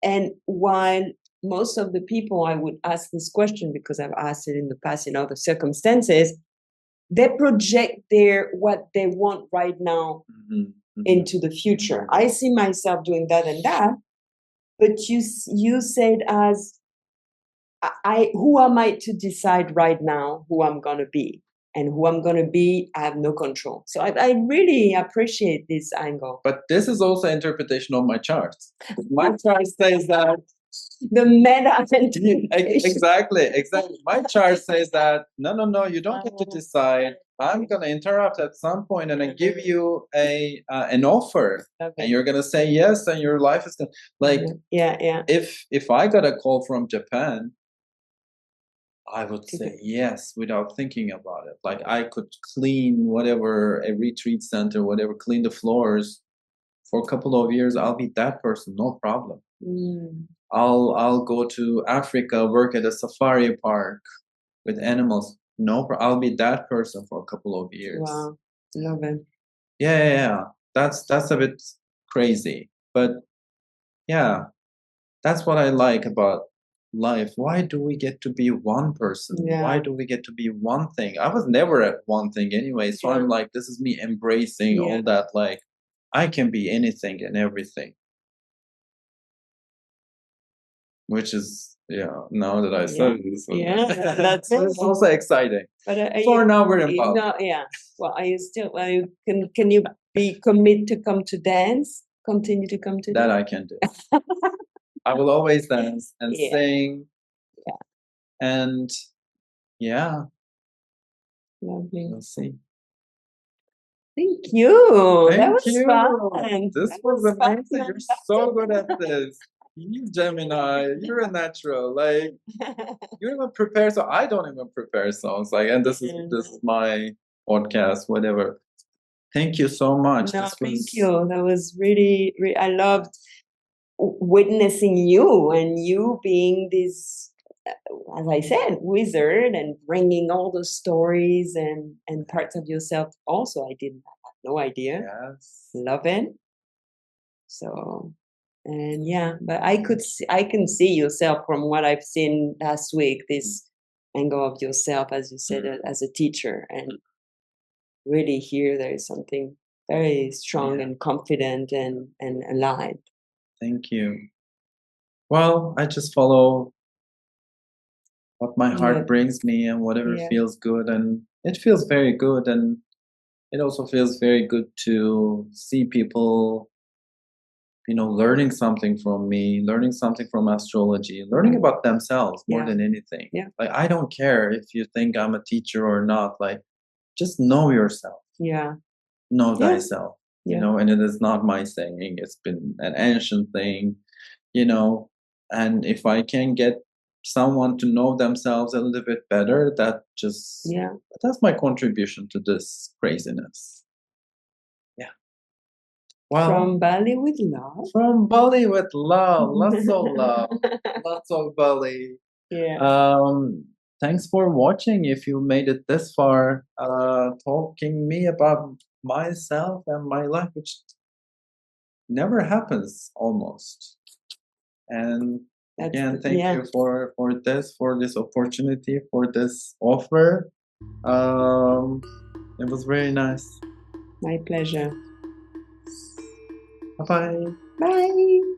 And while most of the people I would ask this question because I've asked it in the past in other circumstances, they project what they want right now hmm hmm into the future. I see myself doing that and that, but you said as who am I to decide right now who I'm gonna be? And who I'm gonna be, I have no control. So I really appreciate this angle. But this is also interpretation of my charts. My chart says that The meta interpretation. exactly. My chart says that no, you don't get to decide. I'm gonna interrupt at some point and I give you a an offer, and you're gonna say yes, and your life is gonna like Yeah. if I got a call from Japan, I would say yes without thinking about it. Like, I could clean whatever a retreat center, whatever, clean the floors for a couple of years. I'll be that person, no problem. Mm. I'll go to Africa, work at a safari park with animals. No, I'll be that person for a couple of years. Wow, love it. Yeah. That's a bit crazy, but yeah, that's what I like about life. Why do we get to be one person? Why Yeah, do we get to be one thing? I was never at one thing anyway, so yeah, I'm like, this is me embracing yeah, all that. Like, I can be anything and everything. Which is, now that I yeah, said this one, yeah. That's it. it's also exciting. But For now, we're in Bali. no, yeah. Well, are you still? Are you, can you be commit to come to dance? Continue to come to That dance. I can do. I will always dance and Yeah, sing, yeah. and yeah, Lovely. we'll see. Thank you. That Thank was you. fun. This That was was fun. amazing. You're so good at this. You Gemini, you're a natural. Like, you don't even prepare, so I don't even prepare songs. Like, and this is my podcast, whatever. Thank you so much. No, This thank was you. That was really, I loved witnessing you and you being this, as I said, wizard and bringing all the stories and parts of yourself. Also, I didn't have no idea. yes. Love it. So, and yeah, but I can see yourself from what I've seen last week. This angle of yourself, as you said, as a teacher, and really here there is something very strong Yeah. and confident and alive. Thank you. Well, I just follow what my heart brings me and whatever Yeah. feels good, and it feels very good, and it also feels very good to see people learning something from me, learning something from astrology, learning Right. about themselves more Yeah. than anything. Yeah. Like, I don't care if you think I'm a teacher or not. Like, just know yourself, Yeah. know Yeah. thyself, Yeah. and it is not my saying, it's been an ancient thing, you know, and if I can get someone to know themselves a little bit better, Yeah. that's my contribution to this craziness. Yeah. Well, From Bali with love. from Bali with love, lots of Bali. Yeah. Um, Thanks for watching. If you made it this far, talking me about myself and my life, which never happens almost. And again, thank Yeah. you for this opportunity, for this offer. It was very nice. My pleasure. Bye bye. Bye.